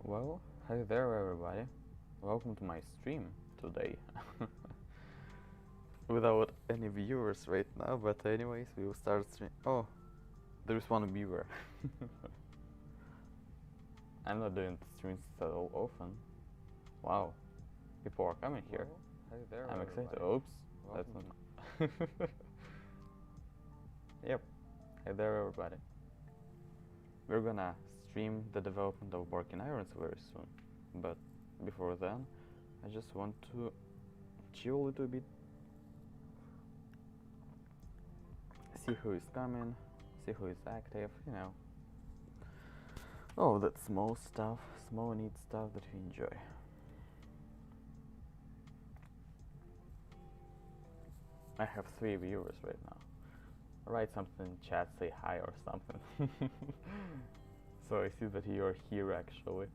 Well, hi there everybody. Welcome to my stream today. Without any viewers right now, but anyways, we will start stream. Oh, there's one viewer. I'm not doing streams so often. Wow, people are coming here. Hi there, I'm excited. everybody. Oops, that's Welcome not. Yep, hi there everybody. We're gonna stream the development of Barking Irons very soon, but before then, I just want to chill a little bit, see who is coming, see who is active, you know. Oh, that small stuff, small neat stuff that we enjoy. I have 3 viewers right now. Write something in chat, say hi or something. So I see that you're here actually.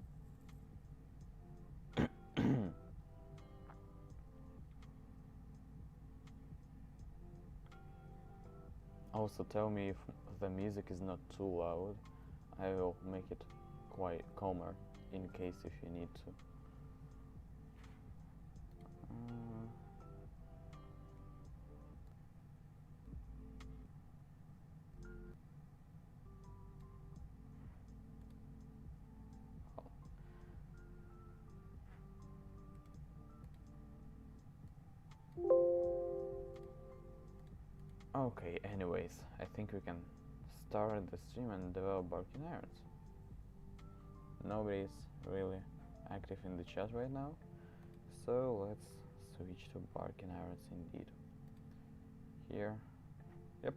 Also tell me if the music is not too loud. I will make it quite calmer in case if you need to. Okay, anyways, I think we can start the stream and develop Barking Irons. Nobody's really active in the chat right now, so let's switch to Barking Irons indeed. Here, yep,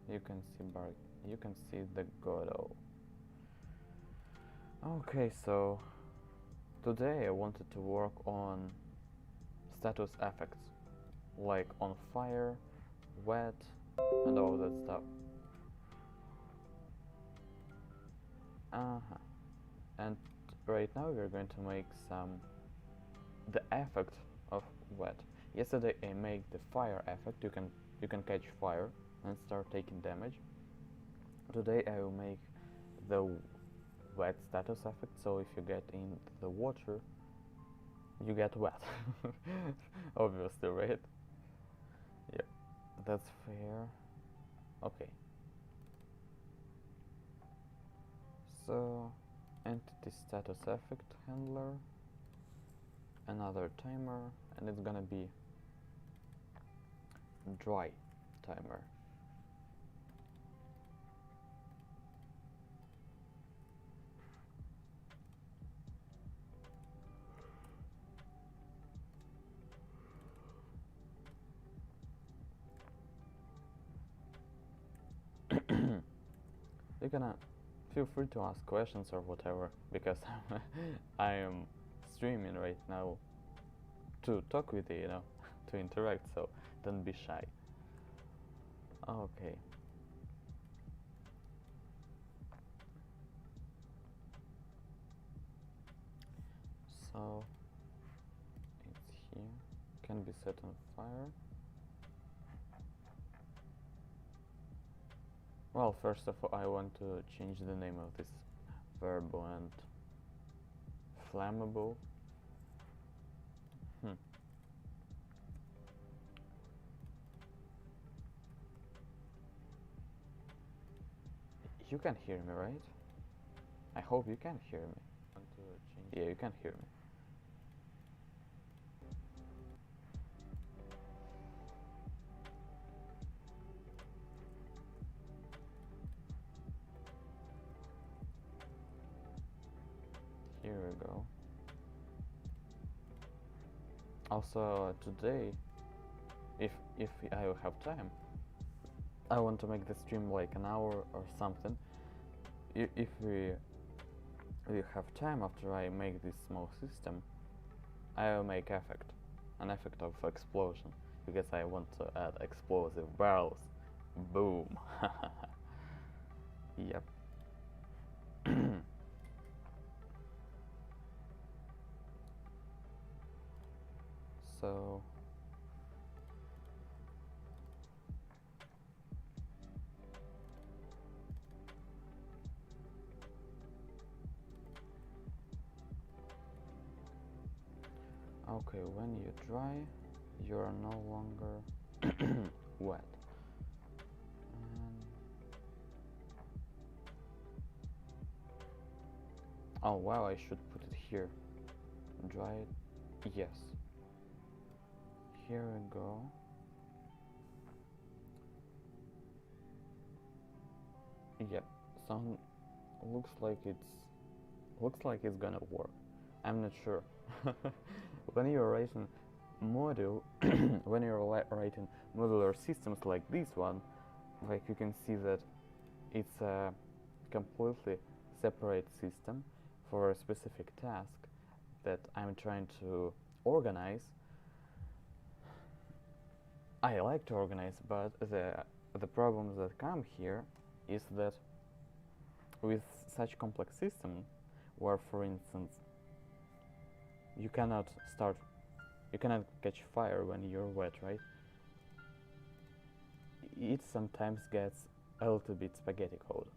you can see the Godot. Okay, so today I wanted to work on status effects, like on fire, wet, and all that stuff. And right now we're going to make the effect of wet. Yesterday I made the fire effect. You can catch fire and start taking damage. Today I will make the wet status effect, so if you get in the water, you get wet. Obviously, right? Yep, that's fair. Okay. So, entity status effect handler, another timer, and it's gonna be dry timer. You can feel free to ask questions or whatever, because I am streaming right now to talk with you, you know, to interact, so don't be shy. Okay. So it's here, can be set on fire. Well, first of all, I want to change the name of this verbland. Flammable. You can hear me, right? I hope you can hear me. Yeah, you can hear me. Here we go. Also, today, if I will have time, I want to make the stream like an hour or something. If we have time after I make this small system, I will make an effect of explosion, because I want to add explosive barrels. Boom. Yep. So Okay, when you dry, you are no longer wet. Oh wow, I should put it here. Dry it. Yes. Here we go. Yep. So looks like it's gonna work. I'm not sure. When you're writing module, when you're writing modular systems like this one, like you can see that it's a completely separate system for a specific task that I'm trying to organize. I like to organize, but the problems that come here is that with such complex system, where for instance you cannot catch fire when you're wet, right? It sometimes gets a little bit spaghetti code.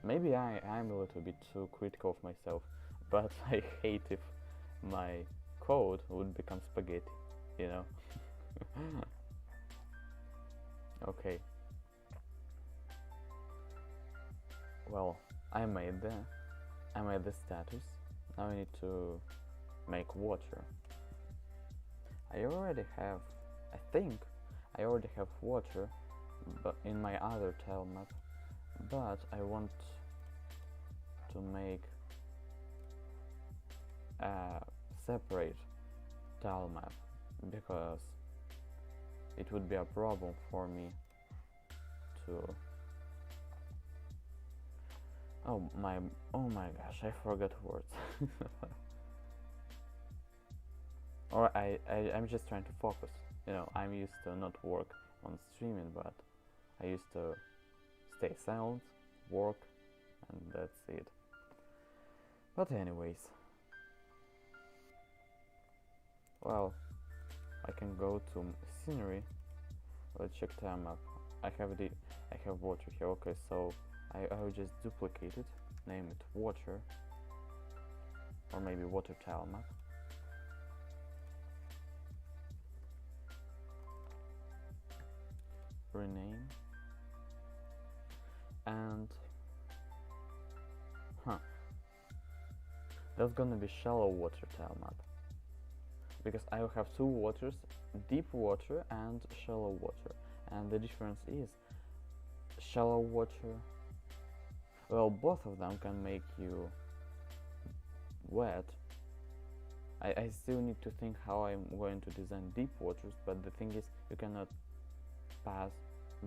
Maybe I'm a little bit too critical of myself, but I hate if my code would become spaghetti, you know? Okay. Well, I made the status. Now I need to make water. I think I already have water, but in my other tile map, but I want to make a separate tile map because it would be a problem for me to oh my gosh, I forgot words. Or I'm just trying to focus. You know, I'm used to not work on streaming, but I used to stay silent, work, and that's it. But anyways, well, I can go to scenery. Let's check time up. I have water here. Okay, so I will just duplicate it, name it water, or maybe water tile map. Rename, and that's gonna be shallow water tile map, because I will have two waters, deep water and shallow water, and the difference is shallow water, well, both of them can make you wet. I still need to think how I'm going to design deep waters, but the thing is you cannot pass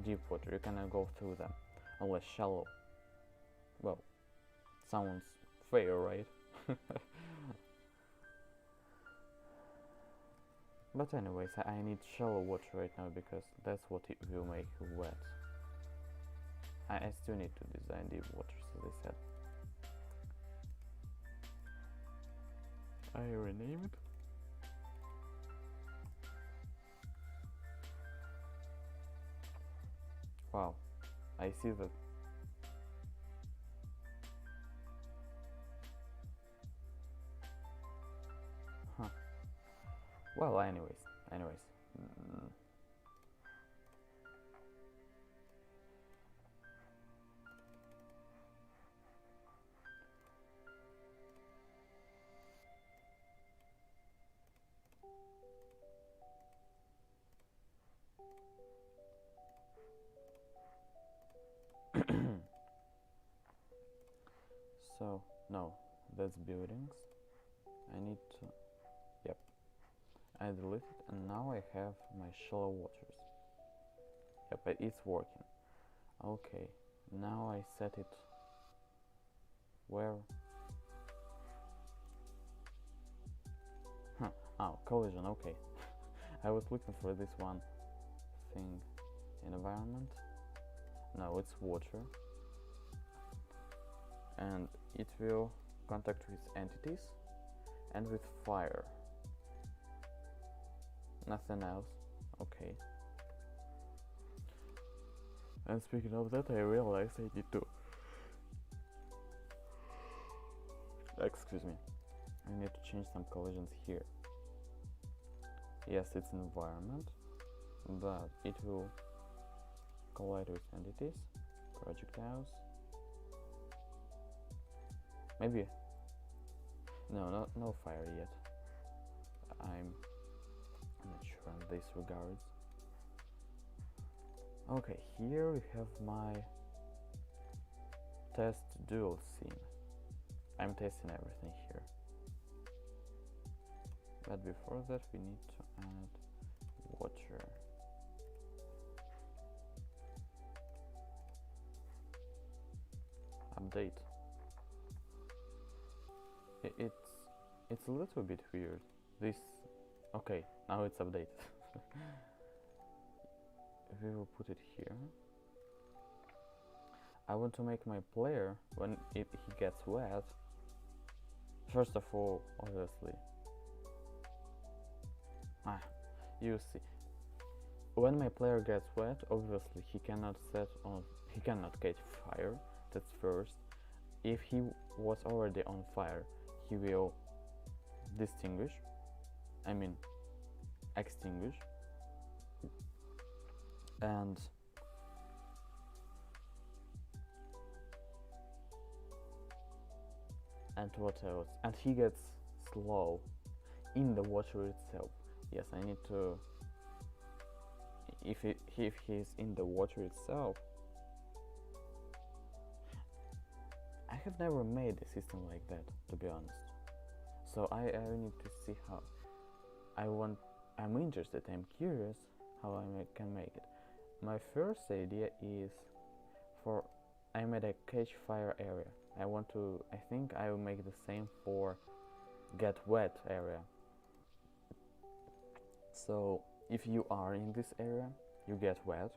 deep water, you cannot go through them unless shallow. Well, sounds fair, right? But anyways, I need shallow water right now because that's what it will make you wet. I still need to design deep waters, as I said. I rename it. Wow, I see that. Huh. Well, anyways. So, no, that's buildings. I need to, yep, I deleted it and now I have my shallow waters. Yep, it's working. Okay, now I set it where? Oh, collision, okay. I was looking for this one thing. Environment? No, it's water. And it will contact with entities and with fire. Nothing else. Okay. And speaking of that, I realized I need to... Excuse me. I need to change some collisions here. Yes, it's an environment, but it will collide with entities, projectiles. Maybe no fire yet. I'm not sure in this regards. Okay, here we have my test dual scene. I'm testing everything here. But before that we need to add water. Update. It's a little bit weird. This okay, now it's updated. We will put it here. I want to make my player when he gets wet. First of all, obviously. You see. When my player gets wet, obviously he cannot catch fire. That's first. If he was already on fire, he will extinguish, and what else? And he gets slow in the water itself. Yes, I need to. If he's in the water itself, I have never made a system like that, to be honest. So I need to see how. I'm interested. I'm curious how I can make it. My first idea is I made a catch fire area. I think I will make the same for get wet area. So if you are in this area, you get wet,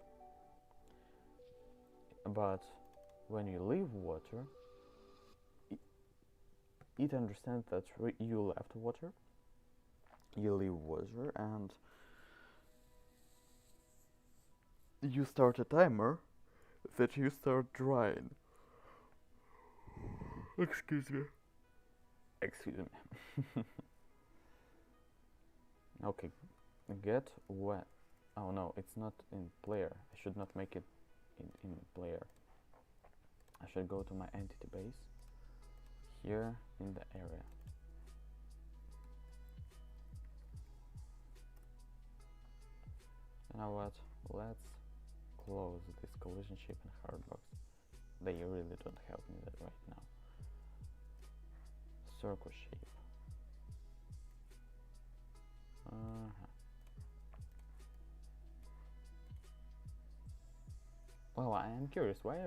but when you leave water, it understands that you left water, you leave water, and you start a timer that you start drying. Excuse me. Okay, get wet. Oh no, it's not in player. I should not make it in player. I should go to my entity base here in the area. You know what? Let's close this collision shape and hardbox. They really don't help me right now. Circle shape. Well, I am curious. Why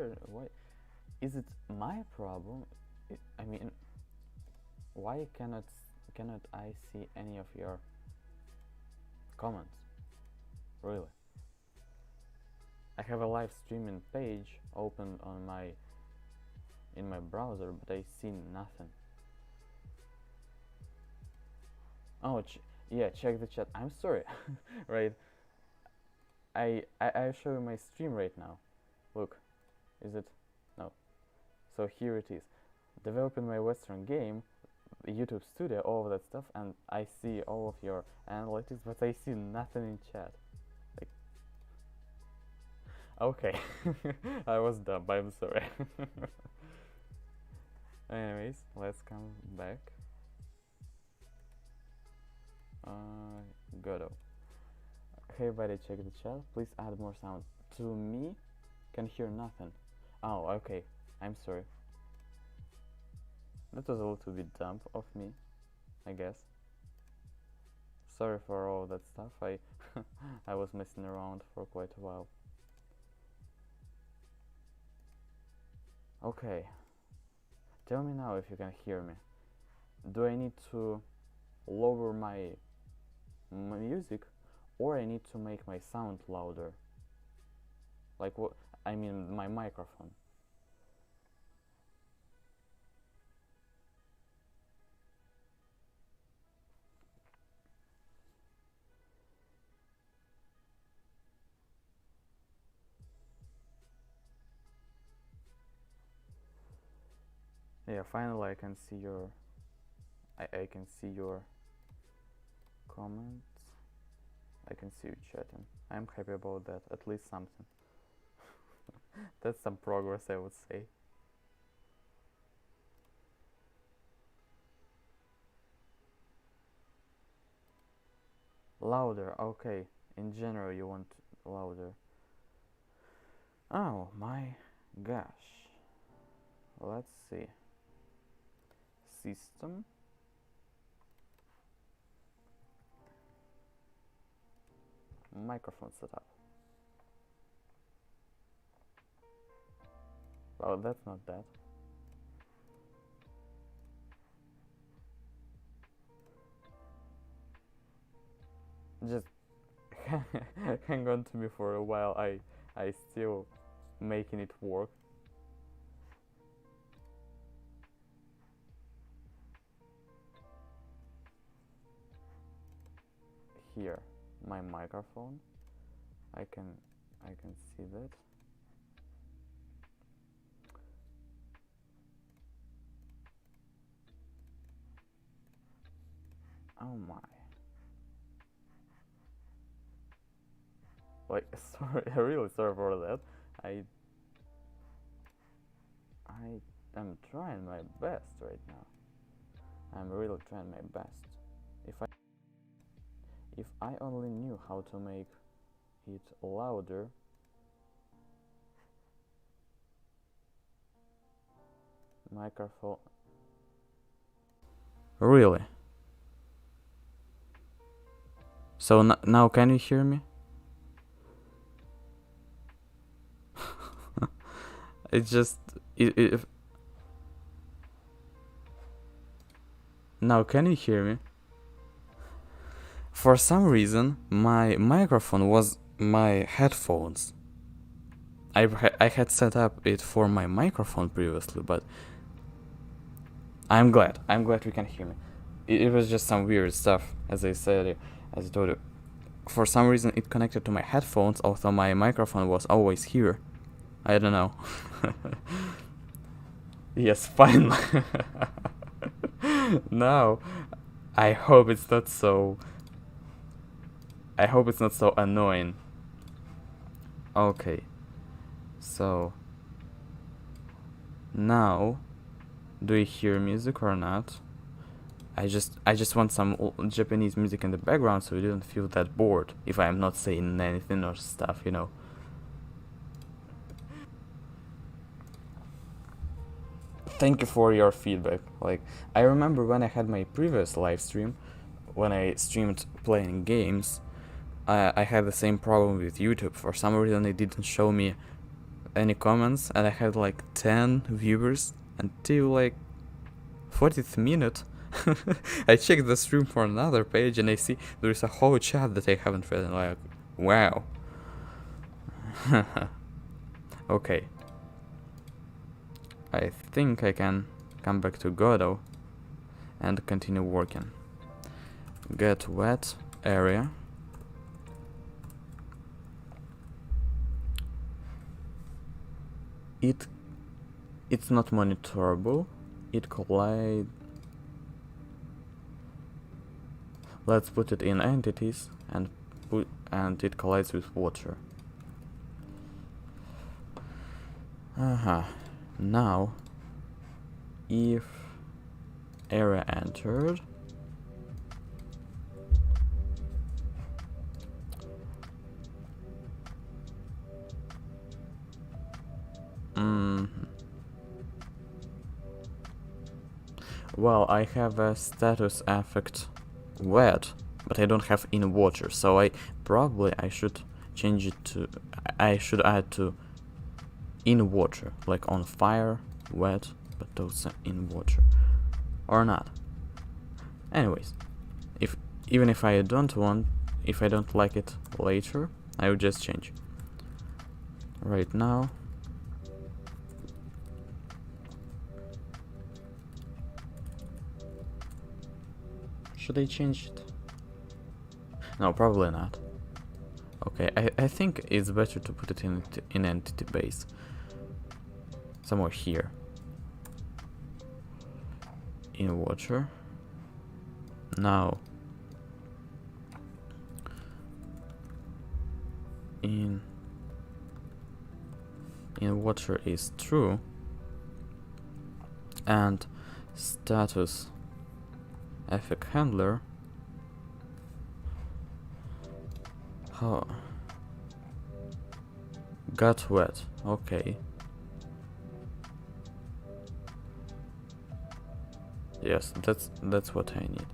is it my problem? I mean, why cannot I see any of your comments? Really? I have a live streaming page open on in my browser, but I see nothing. Oh, yeah, check the chat. I'm sorry. Right. I show you my stream right now. Look. Is it? No. So here it is. Developing my Western game, YouTube studio, all of that stuff, and I see all of your analytics, but I see nothing in chat. Like, okay. I was dumb. I'm sorry. Anyways, let's come back. Godo. Hey buddy, check the chat. Please add more sound. To me, can hear nothing. Oh, okay. I'm sorry. That was a little bit dumb of me, I guess. Sorry for all that stuff. I was messing around for quite a while. Okay. Tell me now if you can hear me. Do I need to lower my music, or I need to make my sound louder? Like what? I mean my microphone. Yeah, finally I can see your I can see your comments. I can see you chatting. I'm happy about that. At least something. That's some progress, I would say. Louder, okay. In general, you want louder. Oh my gosh. Let's see. System. Microphone setup. Well, that's not that. Just hang on to me for a while. I still making it work. Here, my microphone. I can see that. Oh my. Like, sorry, really sorry for that. I am trying my best right now. I'm really trying my best. If I only knew how to make it louder. Microphone. Really? So now can you hear me? It's just if now can you hear me? For some reason my microphone was my headphones. I had set up it for my microphone previously, but I'm glad we can hear me. It was just some weird stuff, as I said, as I told you. For some reason it connected to my headphones, although my microphone was always here. I don't know. Yes, finally. Now, I hope it's not so annoying. Okay. So now, do you hear music or not? I just want some Japanese music in the background so you don't feel that bored if I'm not saying anything or stuff, you know. Thank you for your feedback. Like, I remember when I had my previous live stream, when I streamed playing games, I had the same problem with YouTube. For some reason it didn't show me any comments, and I had like 10 viewers until like 40th minute. I checked the stream for another page and I see there is a whole chat that I haven't read, and like, wow. Okay. I think I can come back to Godot and continue working. Get wet area. It's not monitorable. It collide. Let's put it in entities and it collides with water. Now, if area entered, well, I have a status affect wet, but I don't have in water, so I should change it to, I should add to in water, like on fire, wet, but those are in water, or not. Anyways, even if I don't like it later, I will just change. Right now, should I change it? No, probably not. Okay, I think it's better to put it in entity base. Somewhere here. In water. Now, in water is true, and status effect handler got wet. Okay. Yes, that's what I need.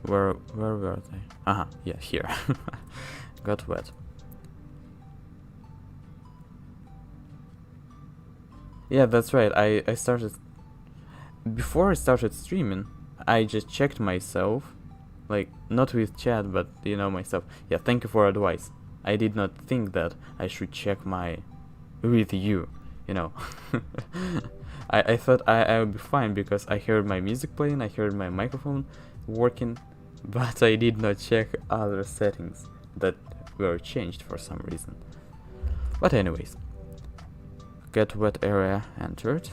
Where were they? Aha, yeah, here. Got wet. Yeah, that's right. I started before I started streaming. I just checked myself, like not with chat, but you know myself. Yeah, thank you for advice. I did not think that I should check my with you. You know, I thought I would be fine because I heard my music playing, I heard my microphone working, but I did not check other settings that were changed for some reason. But anyways, get wet area entered.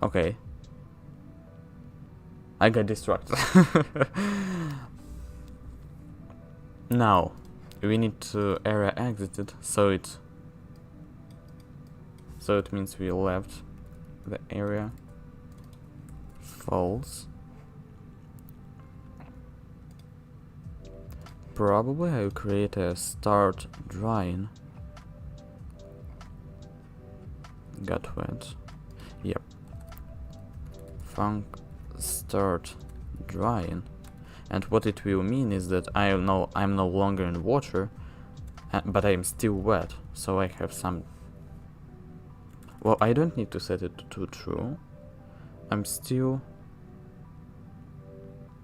Okay. I got distracted. Now, we need to area exited, so it means we left the area. False. Probably I will create a start drying. Got wet. Yep. Func start drying. And what it will mean is that I'm no longer in water, but I'm still wet, so I have some. Well, I don't need to set it to true. I'm still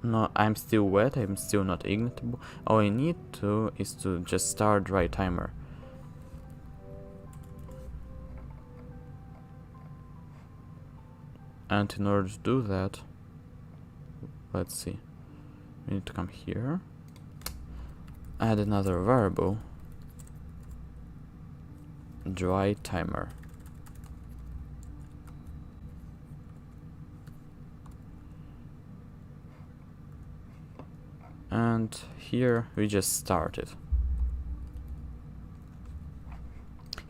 wet, I'm still not ignitable. All I need to is to just start dry timer. And in order to do that, let's see. We need to come here, add another variable, dry timer. And here we just started.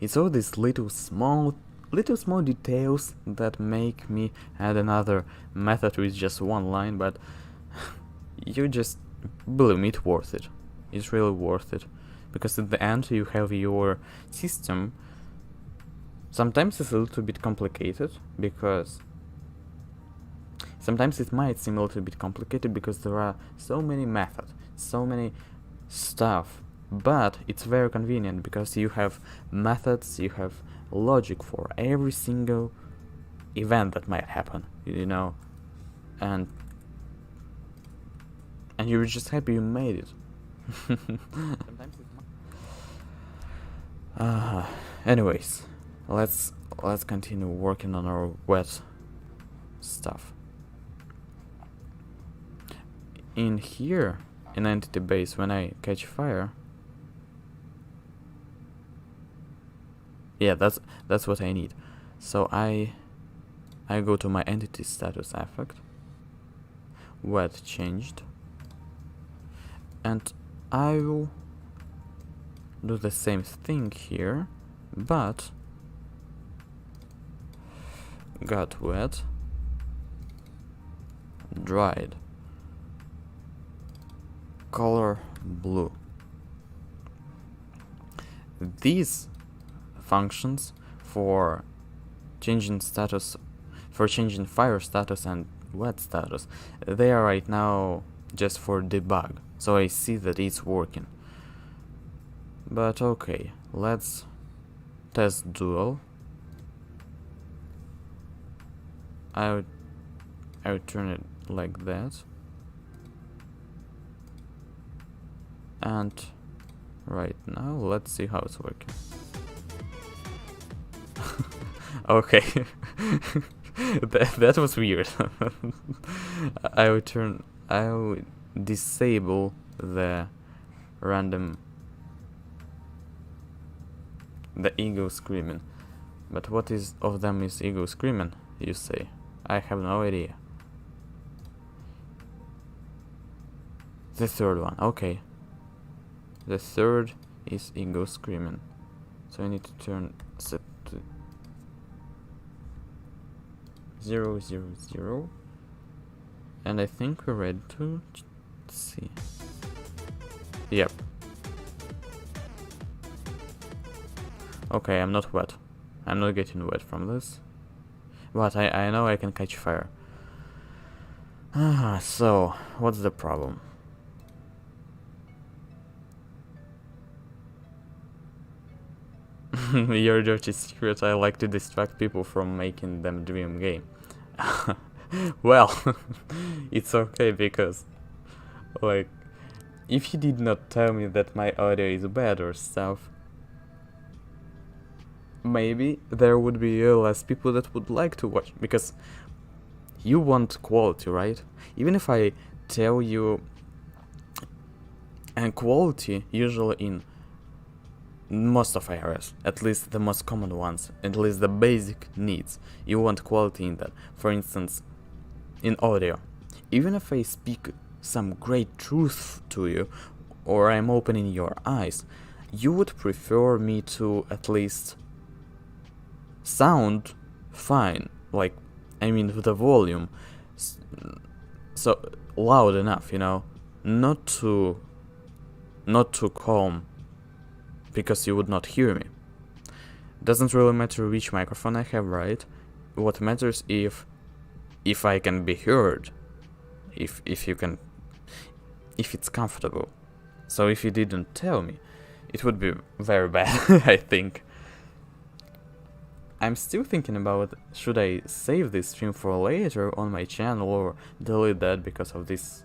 It's all these little small details that make me add another method with just one line, but you just believe me, it's worth it. It's really worth it, because at the end you have your system. Sometimes it's a little bit complicated because sometimes it might seem a little bit complicated because there are so many methods, so many stuff, but it's very convenient because you have methods, you have logic for every single event that might happen, you know, and you're just happy you made it. Anyways, let's continue working on our wet stuff. In here, in entity base, when I catch fire, yeah, that's what I need. So I go to my entity status effect, wet changed, and I will do the same thing here, but got wet, dried, color blue. These functions for changing status, for changing fire status and wet status, they are right now just for debug, so I see that it's working. But okay, let's test dual. I would turn it like that, and right now let's see how it's working. Okay. that was weird. I would disable the random, the ego screaming. But what is of them is ego screaming, you say? I have no idea. The third one, okay. The third is ego screaming. So I need to turn set to 0, 0, 0. And I think we're ready to see. Yep. Okay, I'm not wet. I'm not getting wet from this. But I know I can catch fire. So, what's the problem? Your dirty secret, I like to distract people from making them dream game. Well, it's okay because, like, if you did not tell me that my audio is bad or stuff, maybe there would be less people that would like to watch, because you want quality, right? Even if I tell you, and quality usually in most of areas, at least the most common ones, at least the basic needs, you want quality in that. For instance, in audio, even if I speak some great truth to you, or I'm opening your eyes, you would prefer me to at least sound fine, like, I mean, with the volume, so loud enough, you know, not too calm, because you would not hear me. Doesn't really matter which microphone I have, right? What matters if I can be heard, if it's comfortable. So if you didn't tell me, it would be very bad. I think. I'm still thinking about, should I save this stream for later on my channel or delete that because of this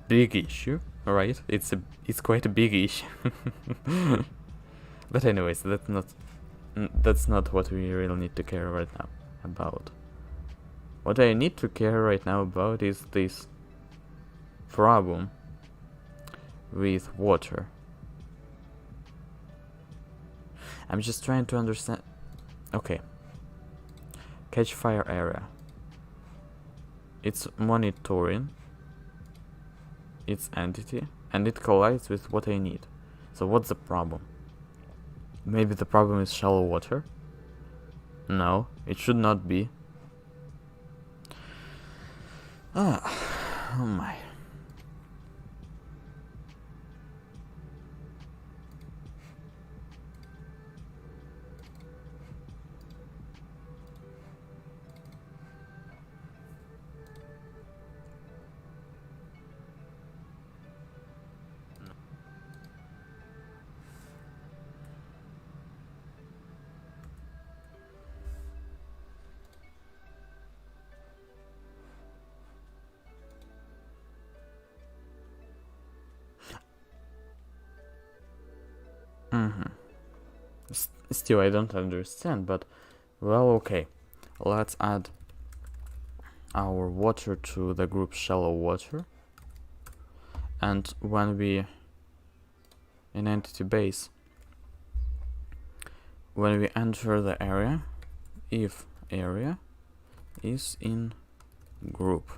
big issue, right? It's quite a big issue. But anyways, that's not what we really need to care right now about. What I need to care right now about is this problem with water. I'm just trying to understand. Okay. Catch fire area. It's monitoring its entity and it collides with what I need. So what's the problem? Maybe the problem is shallow water? No, it should not be. Oh my. Still, I don't understand, but well, okay. Let's add our water to the group shallow water, and when we in entity base, when we enter the area, if area is in group,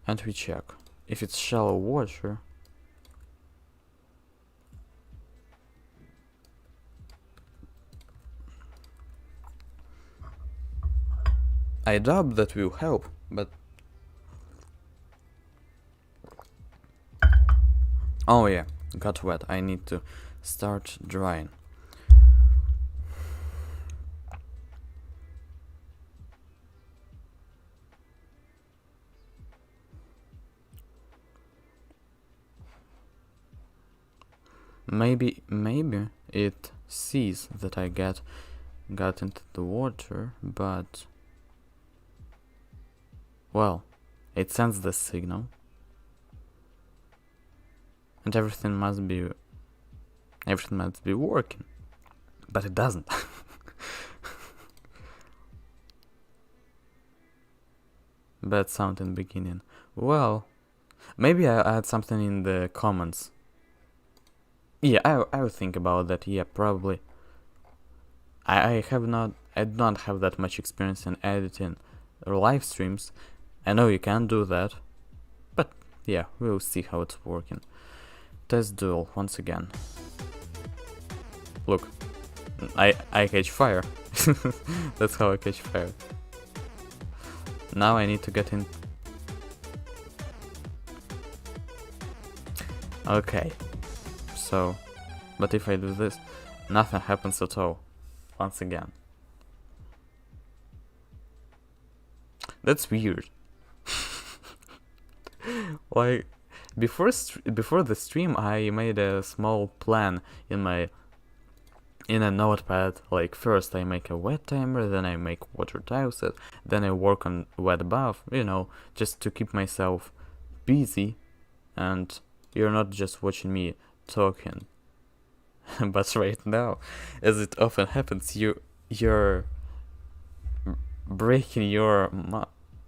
and we check if it's shallow water. I doubt that will help, but oh yeah, got wet. I need to start drying. Maybe it sees that I got into the water, but well, it sends the signal, and everything must be working, but it doesn't. Bad sound in beginning. Well, maybe I add something in the comments. Yeah, I will think about that. Yeah, probably. I do not have that much experience in editing live streams. I know you can do that, but yeah, we'll see how it's working. Test duel once again. Look, I catch fire. That's how I catch fire. Now I need to get in. Okay, so, but if I do this, nothing happens at all. Once again. That's weird. Like, before the stream, I made a small plan in a notepad. Like, first I make a wet timer, then I make water tile set, then I work on wet buff, you know, just to keep myself busy, and you're not just watching me talking. But right now, as it often happens, you're breaking your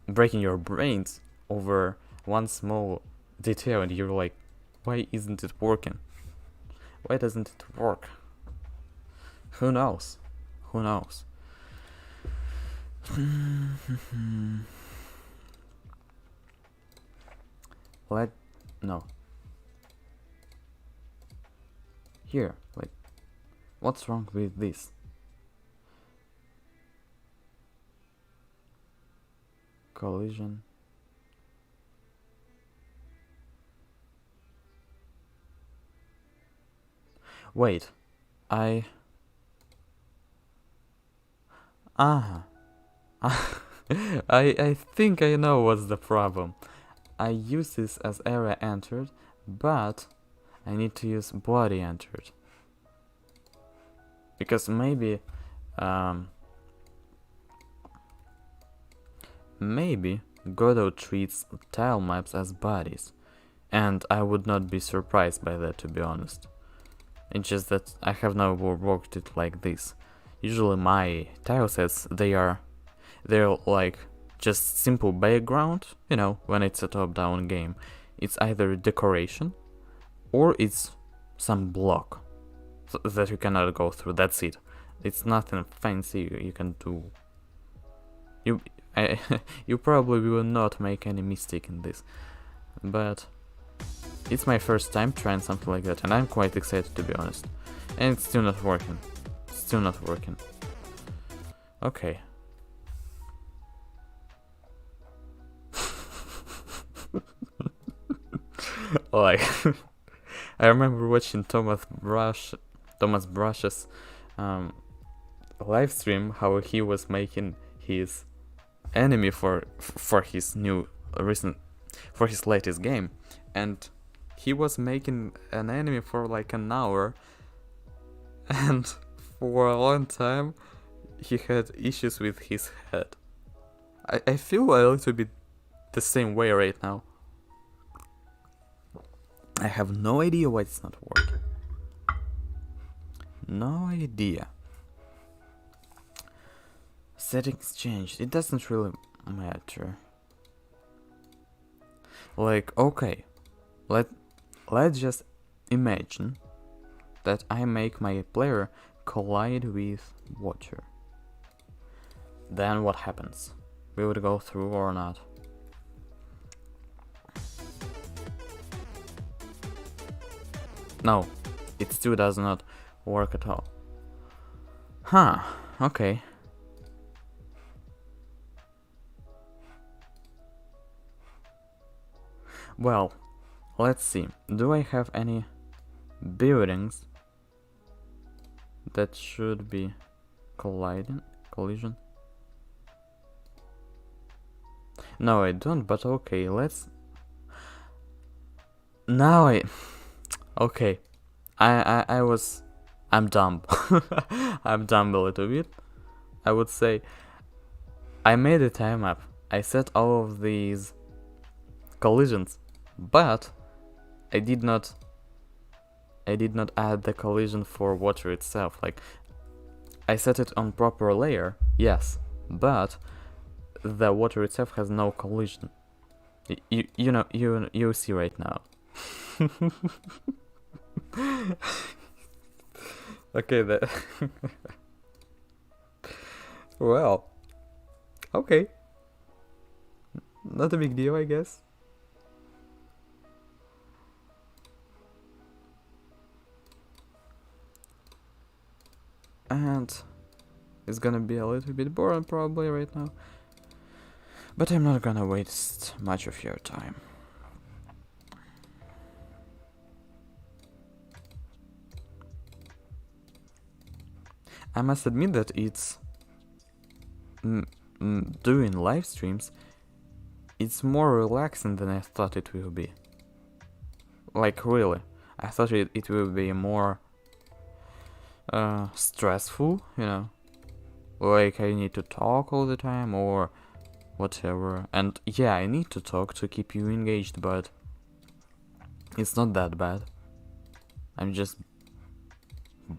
brains over one small detail, and you're like, why isn't it working? Why doesn't it work? Who knows? Who knows? No. Here, like, what's wrong with this? Collision. Wait, I think I know what's the problem. I use this as area entered, but I need to use body entered. Because maybe Godot treats tile maps as bodies, and I would not be surprised by that, to be honest. It's just that I have never worked it like this. Usually my tile sets, they're like just simple background, you know, when it's a top-down game. It's either decoration or it's some block that you cannot go through. That's it. It's nothing fancy you can do. You probably will not make any mistake in this, but it's my first time trying something like that, and I'm quite excited, to be honest. And it's still not working. Still not working. Okay. Like, I remember watching Thomas Brush's live stream, how he was making his enemy for his latest game, and he was making an enemy for like an hour, and for a long time he had issues with his head. I feel a little bit the same way right now. I have no idea why it's not working. No idea. Settings changed. It doesn't really matter. Like, okay, let's just imagine that I make my player collide with water. Then what happens? Will it go through or not? No, it still does not work at all. Huh, okay. Well, let's see. Do I have any buildings that should be collision? No, I don't, but okay, let's... Now okay. I'm dumb. I'm dumb a little bit. I would say I made a time map. I set all of these collisions, but I did not add the collision for water itself. Like, I set it on proper layer, yes, but the water itself has no collision. You see right now. Okay, that. Well, okay, not a big deal, I guess. and it's gonna be a little bit boring probably right now. But I'm not gonna waste much of your time. I must admit that it's doing live streams, it's more relaxing than I thought it will be. Like really, I thought it will be more stressful, you know, like I need to talk all the time or whatever. And yeah, I need to talk to keep you engaged, but it's not that bad. I'm just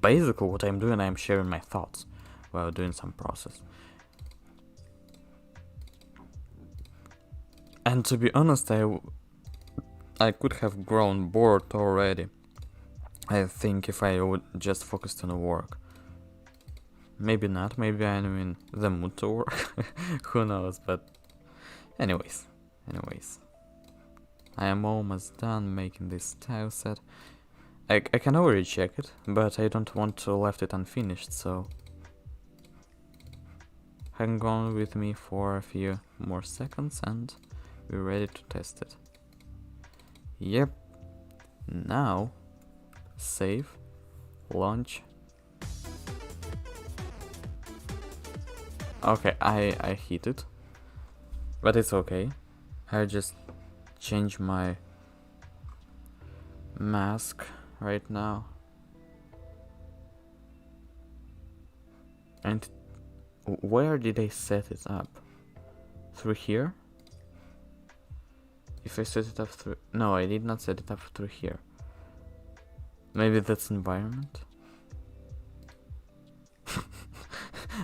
basically what I'm doing, I'm sharing my thoughts while doing some process. And to be honest, I could have grown bored already, I think, if I would just focus on the work. Maybe not, maybe I'm in the mood to work. Who knows, but anyways. I am almost done making this tile set. I can already check it, but I don't want to left it unfinished, so hang on with me for a few more seconds and we're ready to test it. Yep. Now, save, launch. Okay, I hit it, but it's okay. I just change my mask right now. And where did I set it up? Through here? If I set it up through... No, I did not set it up through here. Maybe that's environment?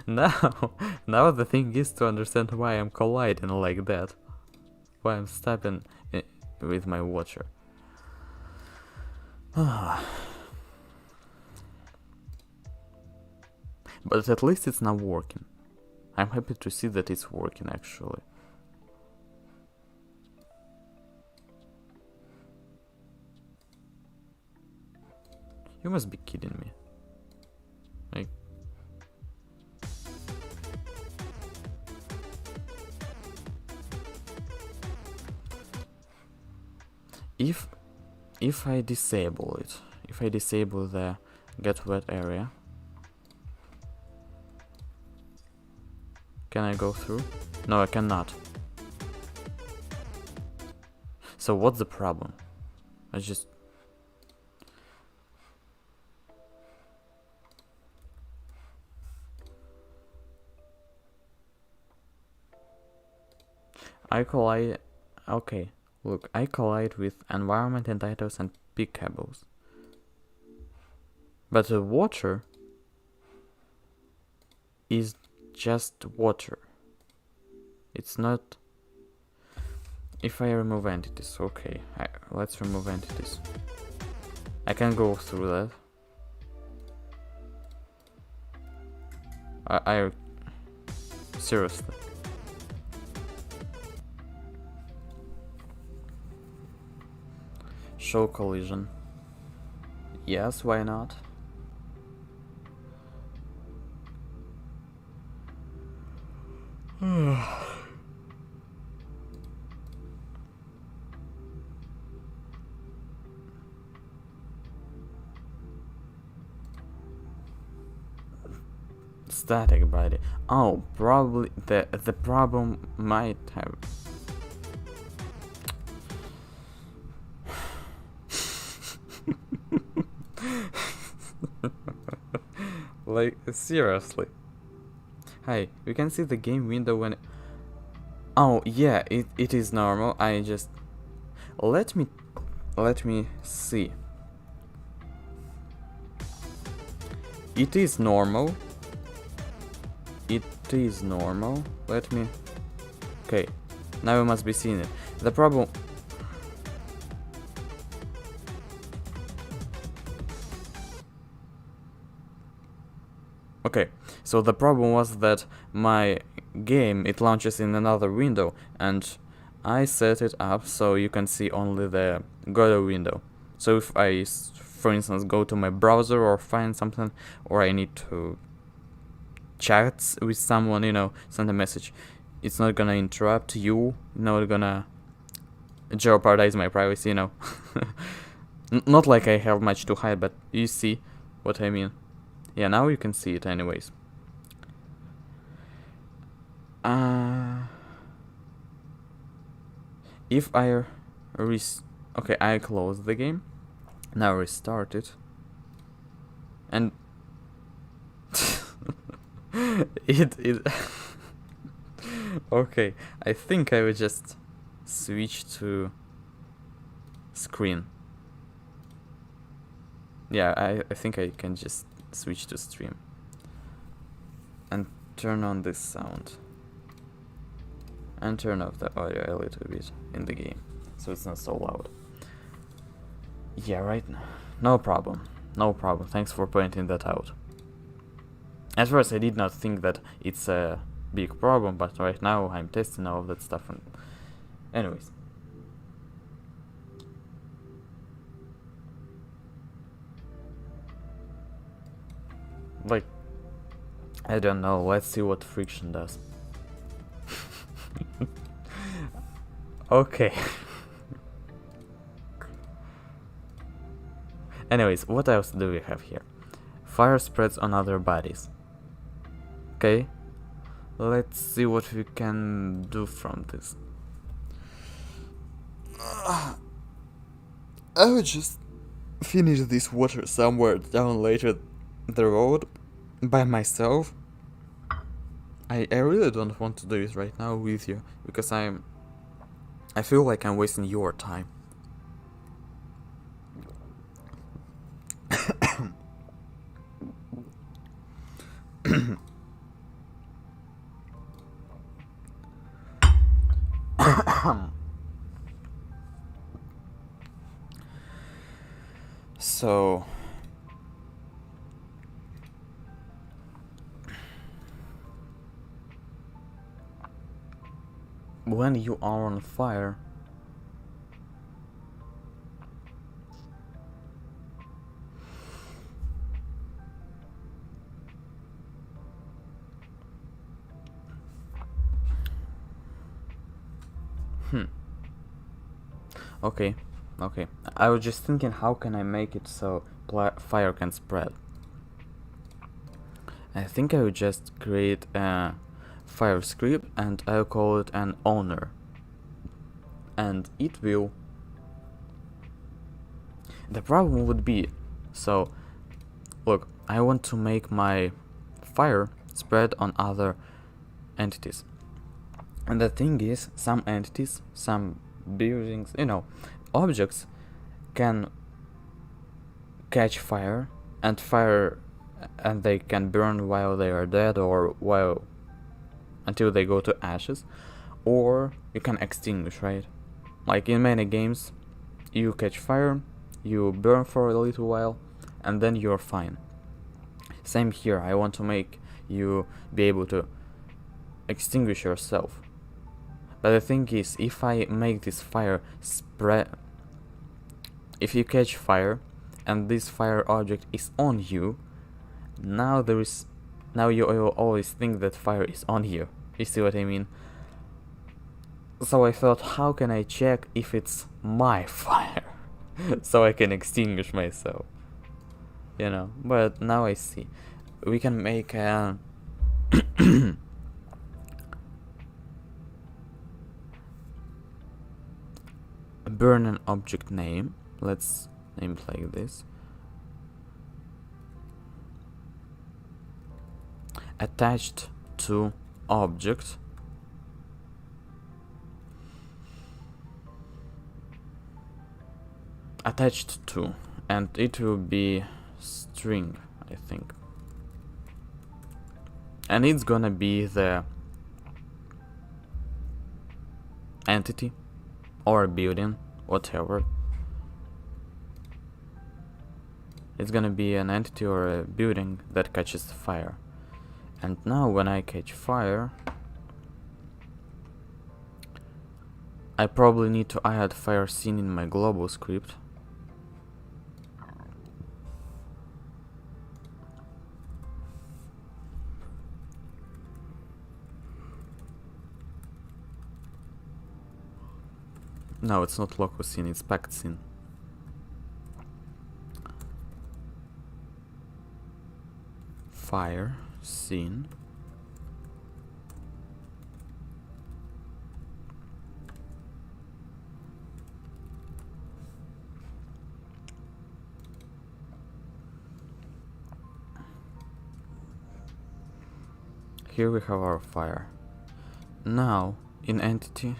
Now the thing is to understand why I'm colliding like that. Why I'm stopping with my watcher. But at least it's now working. I'm happy to see that it's working actually. You must be kidding me. Like... If I disable it, if I disable the get wet area, can I go through? No, I cannot. So what's the problem? I collide. Okay, look, I collide with environment entitles and pickables. But the water is just water. It's not. If I remove entities, okay. Let's remove entities. I can go through that. I seriously. Show collision. Yes, why not? Static body. Oh, probably the problem might have. Like, seriously. Hi, you can see the game window when... Oh, yeah, it is normal. I just... Let me see. It is normal. It is normal. Let me... Okay, now you must be seeing it. The problem... Okay, so the problem was that my game, it launches in another window, and I set it up so you can see only the Godot window. So if I, for instance, go to my browser or find something, or I need to chats with someone, you know, send a message. It's not gonna interrupt you, not gonna jeopardize my privacy, you know. Not like I have much to hide, but you see what I mean. Yeah, now you can see it anyways. If I okay, I close the game. Now restart it. And it okay, I think I will just switch to screen. Yeah, I think I can just switch to stream and turn on this sound and turn off the audio a little bit in the game so it's not so loud. Yeah, right now. No problem. No problem. Thanks for pointing that out. At first I did not think that it's a big problem, but right now I'm testing all of that stuff and anyways. Like, I don't know, let's see what friction does. Okay. Anyways, what else do we have here? Fire spreads on other bodies. Okay. Let's see what we can do from this. I would just finish this water somewhere down later the road by myself. I really don't want to do it right now with you because I feel like I'm wasting your time. So when you are on fire, okay. I was just thinking, how can I make it so fire can spread? I think I would just create a fire script and I'll call it an owner. And it will... The problem would be, so, look, I want to make my fire spread on other entities. And the thing is, some entities, some buildings, you know, objects can catch fire and they can burn while they are dead or until they go to ashes, or you can extinguish, right? Like in many games, you catch fire, you burn for a little while, and then you're fine. Same here, I want to make you be able to extinguish yourself. But the thing is, if I make this fire spread, if you catch fire and this fire object is on you, now you will always think that fire is on you. You see what I mean? So I thought, how can I check if it's my fire so I can extinguish myself, you know? But now I see we can make a burn an object name. Let's name it like this. Attached to object. Attached to, and it will be string, I think. And it's gonna be the entity or building, whatever. It's gonna be an entity or a building that catches fire. And now when I catch fire, I probably need to add fire scene in my global script. No, it's not local scene, it's packed scene. Fire scene. Here we have our fire. Now, in entity,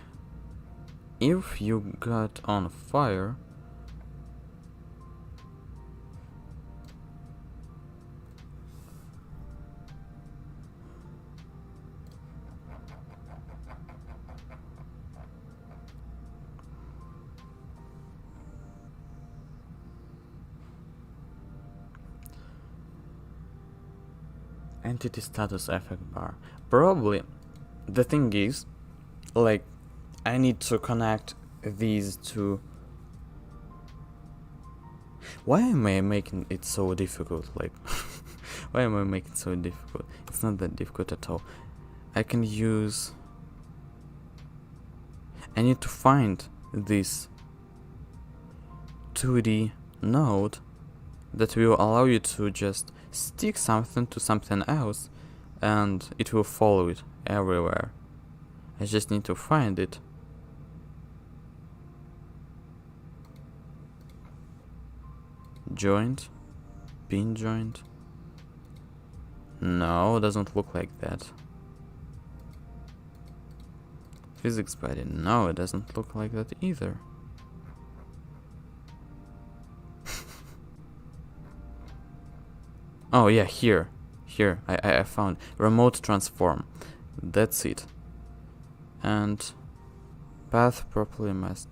if you got on fire, entity status effect bar. Probably the thing is, like, I need to connect these two. Why am I making it so difficult? Like, why am I making it so difficult? It's not that difficult at all. I can use. I need to find this 2D node that will allow you to just stick something to something else and it will follow it everywhere. I just need to find it. Joint, pin joint. No, it doesn't look like that. Physics body. No, it doesn't look like that either. Oh yeah, here I found remote transform. That's it. And path properly masked.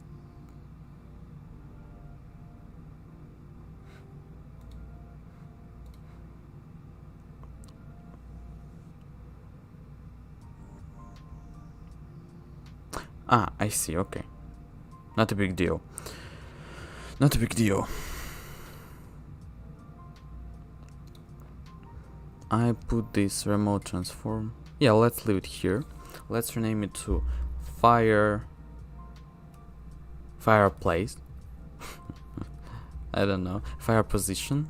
Ah, I see, okay. Not a big deal. Not a big deal. I put this remote transform. Yeah, let's leave it here. Let's rename it to fireplace. I don't know. Fire position.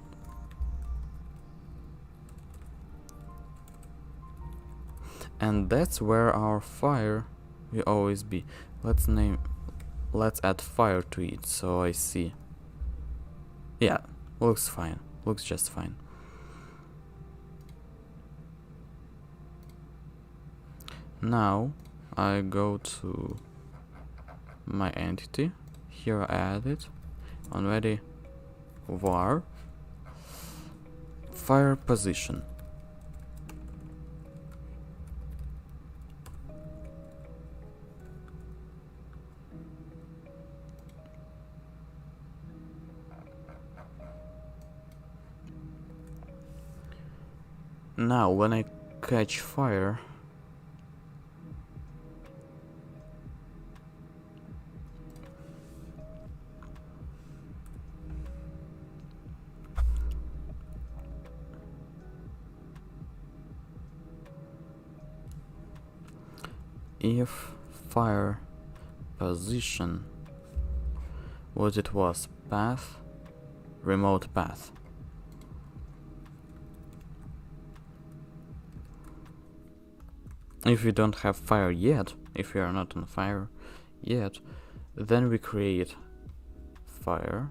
And that's where our fire will always be. Let's add fire to it so I see. Yeah, looks fine. Looks just fine. Now I go to my entity. Here I add it. Already var fire position. Now when I catch fire, if fire position what it was, path, remote path. If we don't have fire yet, if we are not on fire yet, then we create fire.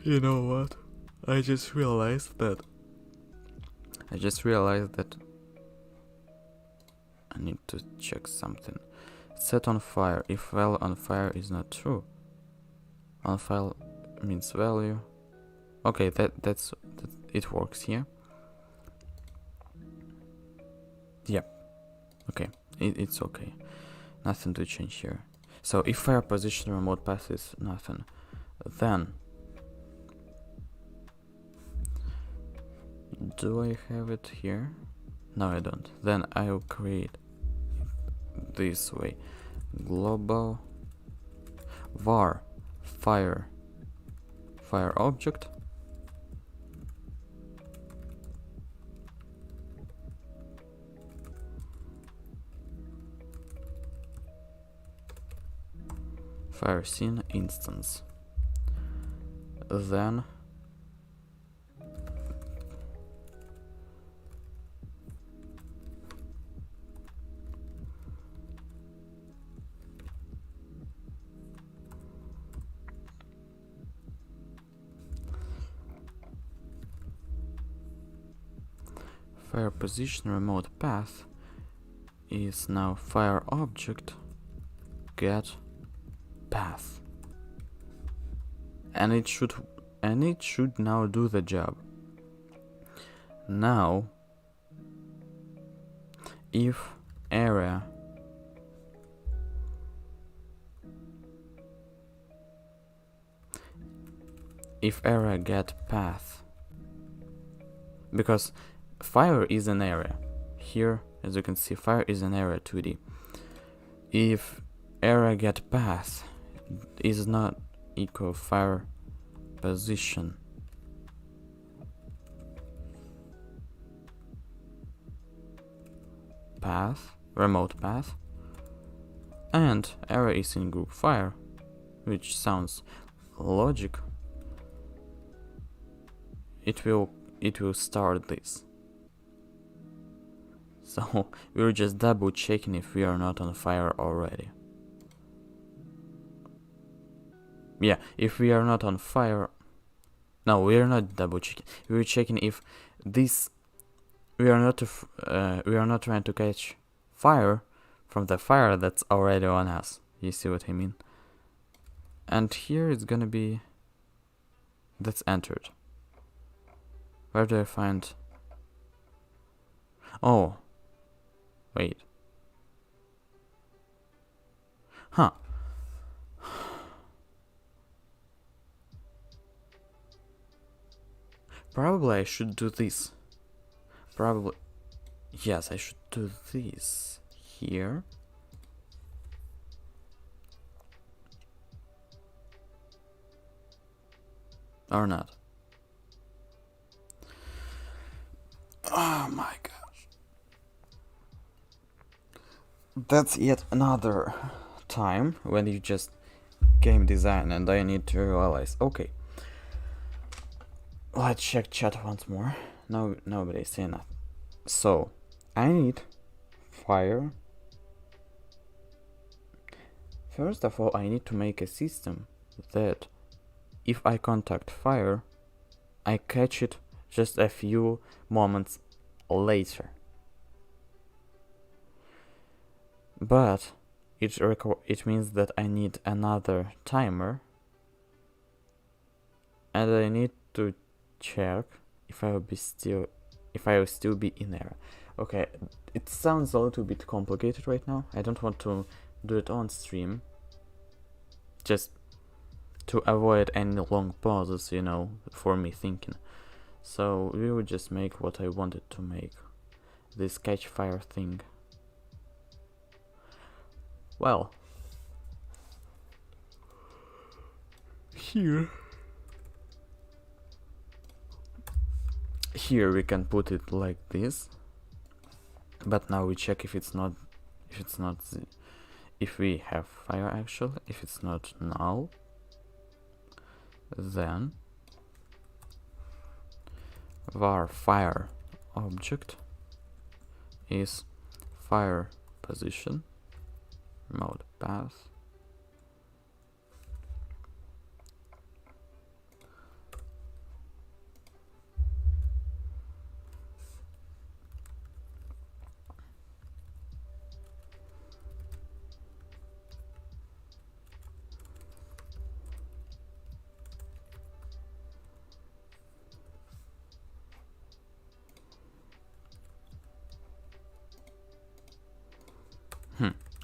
You know what? I just realized that I need to check something. Set on fire if value on fire is not true. On fire means value. Okay, that's it works here. Yep. Okay, it's okay. Nothing to change here. So if fire position remote path is nothing, then do I have it here? No, I don't. Then I'll create this way. Global var fire object. fire scene instance. Then fire position remote path is now fire object get path, and it should now do the job. Now if area get path, because fire is an area here, as you can see, fire is an area 2D. If area get path is not equal fire position path, remote path, and area is in group fire, which sounds logic, it will start this. So we're just double checking if we are not on fire already. Yeah, if we are not on fire, no, we are not double checking. We're checking if this we are not trying to catch fire from the fire that's already on us. You see what I mean? And here it's gonna be that's entered. Where do I find? Oh, wait. Huh. Probably I should do this. Probably. Yes, I should do this here. Or not. Oh my gosh. That's yet another time when you just game design and I need to realize, okay, let's check chat once more. No, nobody's saying that. So, I need fire. First of all, I need to make a system that if I contact fire, I catch it just a few moments later. But it means that I need another timer, and I need to check if I will still be in error. Okay, it sounds a little bit complicated right now. I don't want to do it on stream, just to avoid any long pauses, you know, for me thinking. So we will just make what I wanted to make, this catch fire thing. Well, here we can put it like this, but now we check if we have fire actually. If it's not null, then var fire object is fire position mode path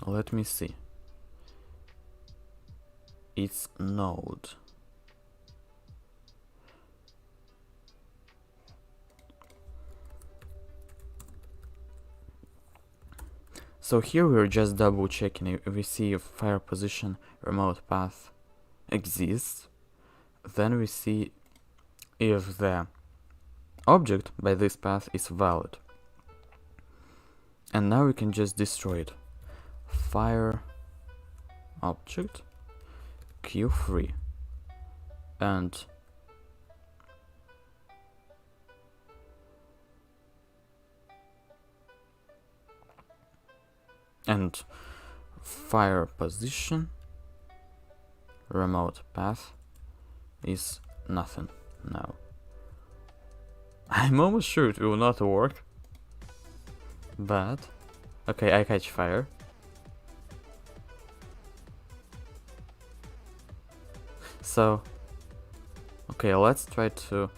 let me see. It's node. So here we're just double checking if we see if fire position remote path exists. Then we see if the object by this path is valid. And now we can just destroy it. Fire object Q3 and fire position remote path is nothing now. I'm almost sure it will not work, but okay, I catch fire. So okay, let's try to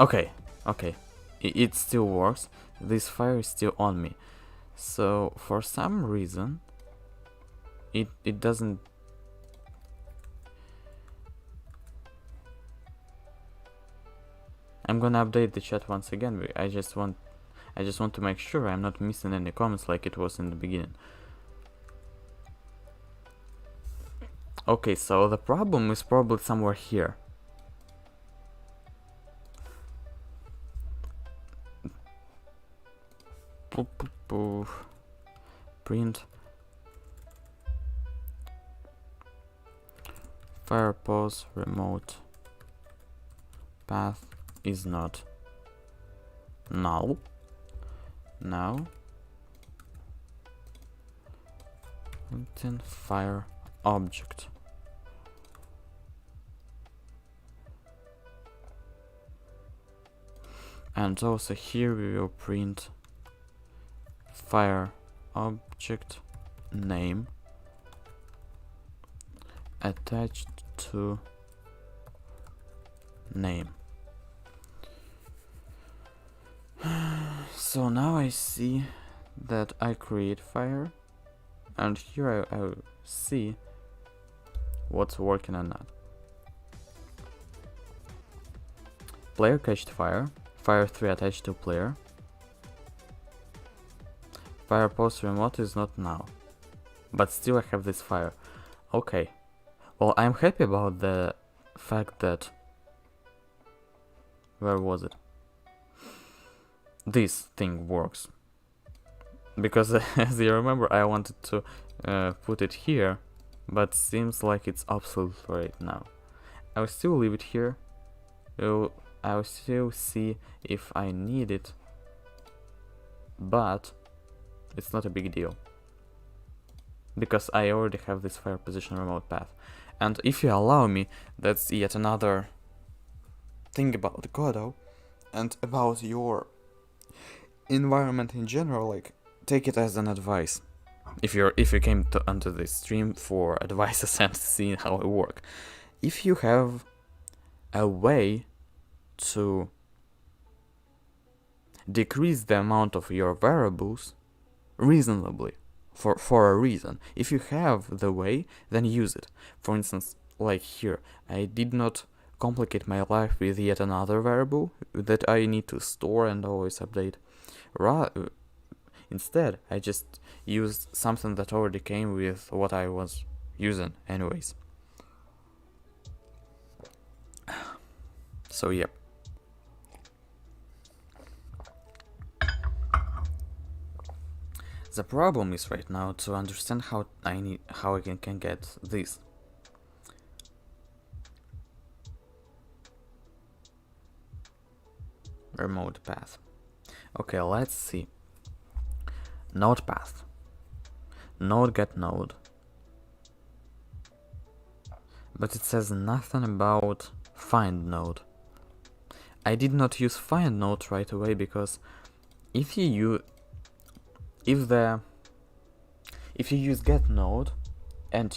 okay, it still works. This fire is still on me. So for some reason it doesn't. I'm gonna update the chat once again. I just want to make sure I'm not missing any comments like it was in the beginning. Okay, so the problem is probably somewhere here. Print fire pause remote path is not null. Now fire object. And also here we will print fire object name attached to name. So now I see that I create fire, and here I see what's working or not. Player catched fire. Fire 3 attached to player. Fire post remote is not now, but still I have this fire. Okay, well, I'm happy about the fact that, where was it? This thing works, because as you remember, I wanted to put it here, but seems like it's obsolete right now. I will still leave it here. I will still see if I need it, but it's not a big deal, because I already have this fire position remote path. And if you allow me, that's yet another thing about Godot and about your environment in general. Like, take it as an advice. If you came onto this stream for advices and seeing how it works, if you have a way to decrease the amount of your variables reasonably, for a reason, if you have the way, then use it. For instance, like here, I did not complicate my life with yet another variable that I need to store and always update. Instead, I just used something that already came with what I was using anyways. So yep. The problem is right now to understand how I can get this. Remote path. Okay, let's see. Node path. Node get node. But it says nothing about find node. I did not use find node right away because if you use get node and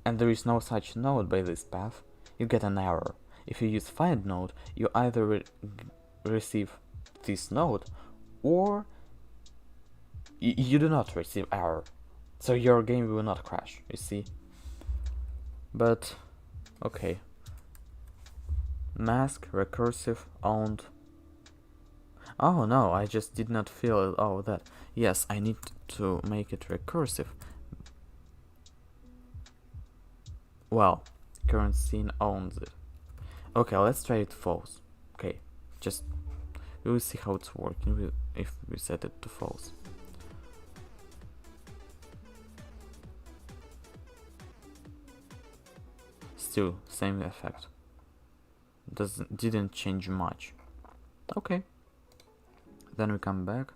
there is no such node by this path, you get an error. If you use find node, you either receive this node or you do not receive error, so your game will not crash, you see. But okay, mask recursive owned. Oh no, I just did not feel all that. Yes, I need to make it recursive. Well, current scene owns it. Okay, let's try it false. Okay, just we will see how it's working if we set it to false. still same effect. Didn't change much. Okay. Then we come back.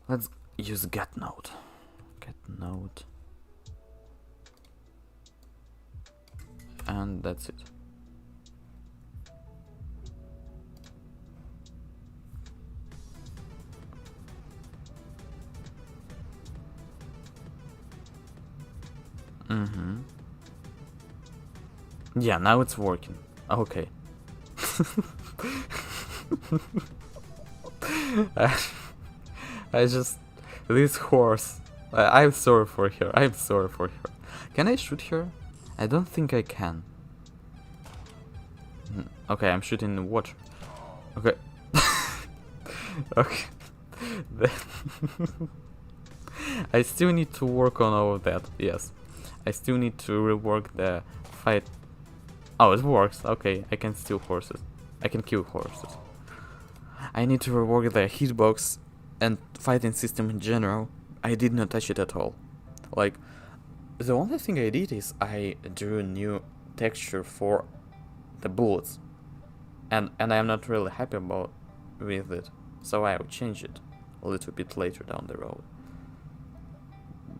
Let's use get node. Get node. And that's it. Yeah, now it's working. Okay. I just... This horse. I'm sorry for her. I'm sorry for her. Can I shoot her? I don't think I can. Okay, I'm shooting in the water. Okay. Okay. I still need to work on all of that. Yes. I still need to rework the fight. Oh, it works. Okay, I can steal horses. I can kill horses. I need to rework the hitbox and fighting system in general. I did not touch it at all. Like, the only thing I did is I drew a new texture for the bullets. And I'm not really happy with it. So I'll change it a little bit later down the road.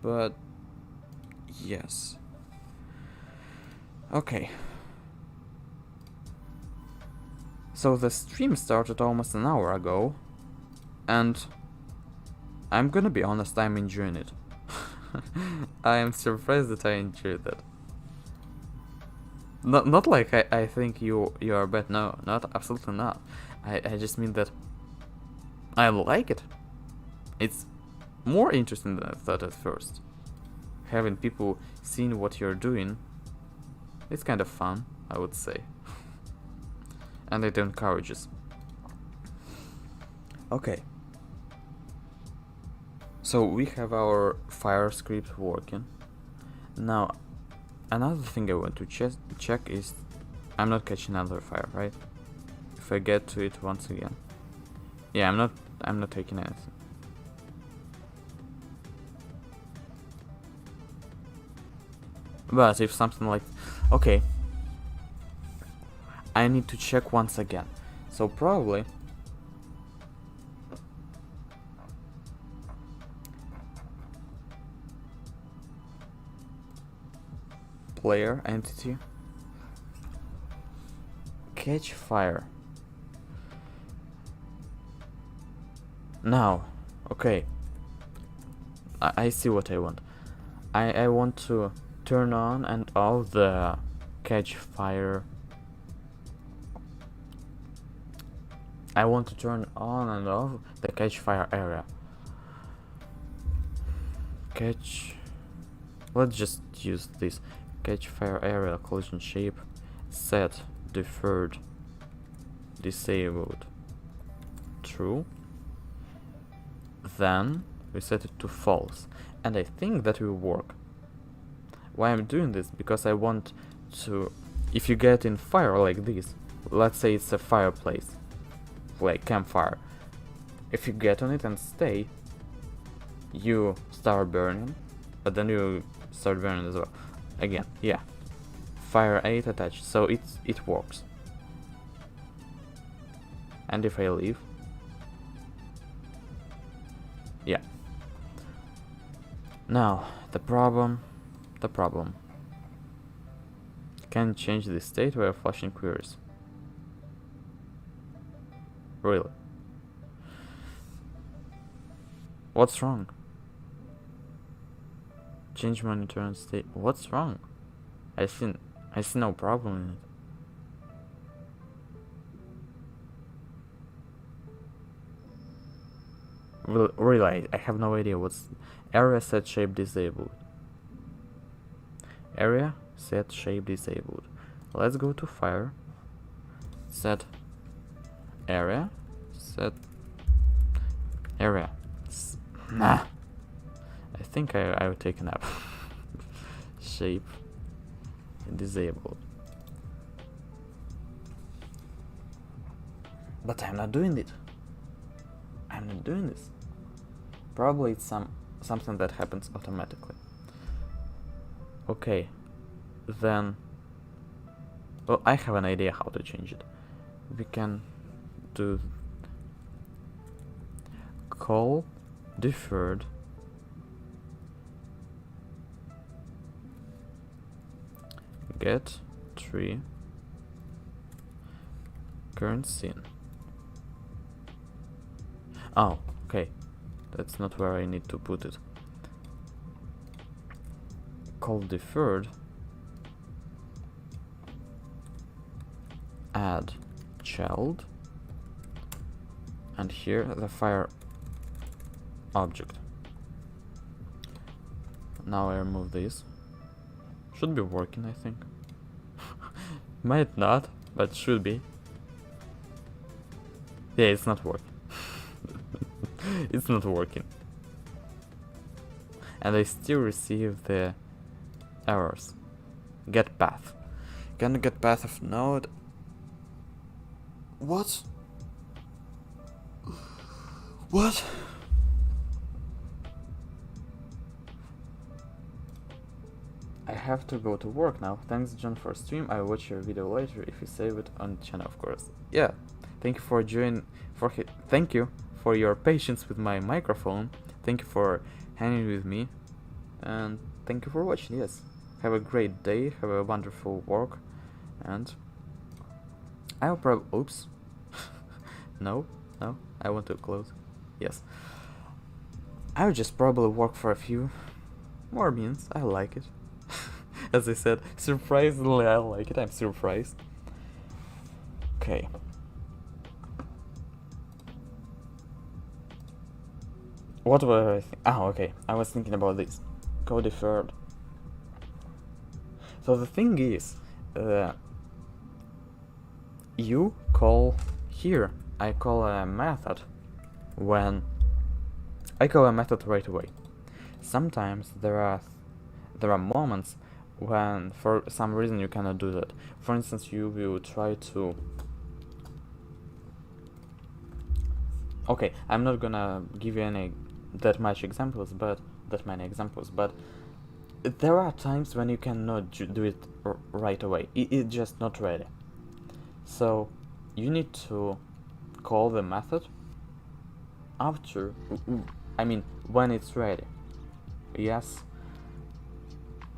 But yes. Okay. So the stream started almost an hour ago, and I'm gonna be honest, I'm enjoying it. I am surprised that I enjoyed that. Not like I think you are bad, no, not absolutely not. I just mean that I like it. It's more interesting than I thought at first. Having people seeing what you're doing, it's kind of fun, I would say. And it encourages. Okay. So we have our fire script working. Now, another thing I want to check is I'm not catching another fire, right? If I get to it once again. Yeah, I'm not taking anything. But if something like, okay, I need to check once again. So probably player entity catch fire. Now, okay, I see what I want. I want to turn on and off the catch fire. I want to turn on and off the catch fire area. Let's just use this catch fire area collision shape set deferred disabled true. Then we set it to false, and I think that will work. Why I'm doing this? Because I want to, if you get in fire like this, let's say it's a fireplace, like campfire, if you get on it and stay, you start burning, but then you start burning as well. Again, yeah, fire 8 attached, so it works. And if I leave, yeah. Now the problem. Can change the state while flashing queries. Really? What's wrong? Change monitor and state. What's wrong? I see no problem in it. Really, I have no idea what's area set shape disabled. Area set shape disabled. Let's go to fire. Set area. Set area. Nah. I think I would take a nap. Shape disabled. But I'm not doing it. I'm not doing this. Probably it's something that happens automatically. Okay. then, well, I have an idea how to change it. We can do call deferred get tree current scene. Oh, okay, that's not where I need to put it. Call deferred add child, and here the fire object. Now I remove this. Should be working, I think. Might not, but should be. Yeah, it's not working. It's not working. And I still receive the errors. Get path. Can get path of node. What? What? I have to go to work now. Thanks, John, for stream. I'll watch your video later if you save it on the channel, of course. Yeah. Thank you for joining. Thank you for your patience with my microphone. Thank you for hanging with me, and thank you for watching. Yes. Have a great day. Have a wonderful work, and I'll probably. Oops. No. I want to close. Yes. I'll just probably work for a few more minutes. I like it. As I said, surprisingly I like it. I'm surprised. Okay. What were I thinking? Oh, okay. I was thinking about this. Code deferred. So the thing is, you call here. I call a method when I call a method right away. Sometimes there are moments when for some reason you cannot do that. For instance, you will try to. Okay, I'm not gonna give you that many examples, but there are times when you cannot do it right away. It's just not ready. So you need to call the method after, I mean, when it's ready. Yes.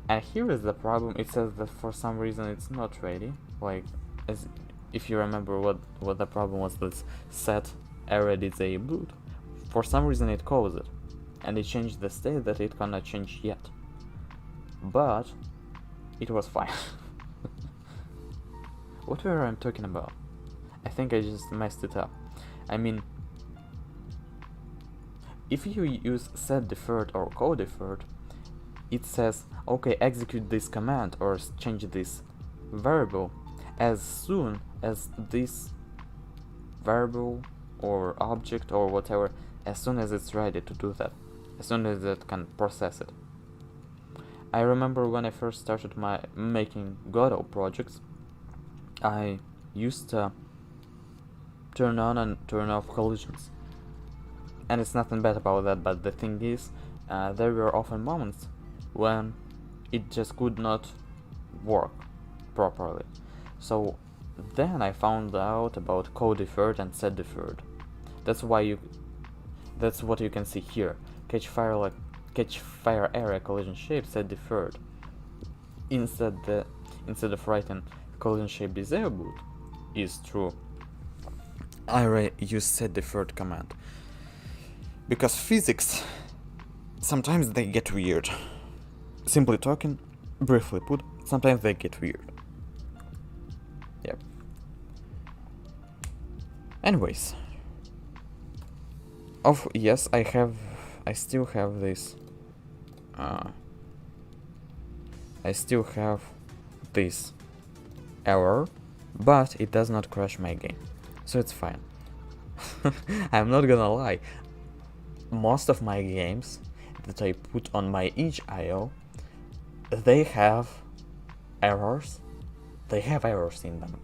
And here is the problem. It says that for some reason it's not ready. Like, as if you remember what the problem was, this set error disabled. For some reason it calls it, and it changed the state that it cannot change yet. But it was fine. What were I talking about? I think I just messed it up. I mean, if you use set deferred or call deferred, it says, okay, execute this command or change this variable as soon as this variable or object or whatever, as soon as it's ready to do that, as soon as it can process it. I remember when I first started making Godot projects, I used to turn on and turn off collisions. And it's nothing bad about that, but the thing is, there were often moments when it just could not work properly. So then I found out about call deferred and set deferred. That's what you can see here. Catch fire area collision shape set deferred. Instead of writing collision shape disabled is true, I use set deferred command. Because physics, sometimes they get weird. Simply talking, briefly put, sometimes they get weird. Yep. Anyways. Yes, I still have this. I still have this error, but it does not crash my game. So it's fine. I'm not gonna lie. Most of my games that I put on my itch.io, they have errors. They have errors in them.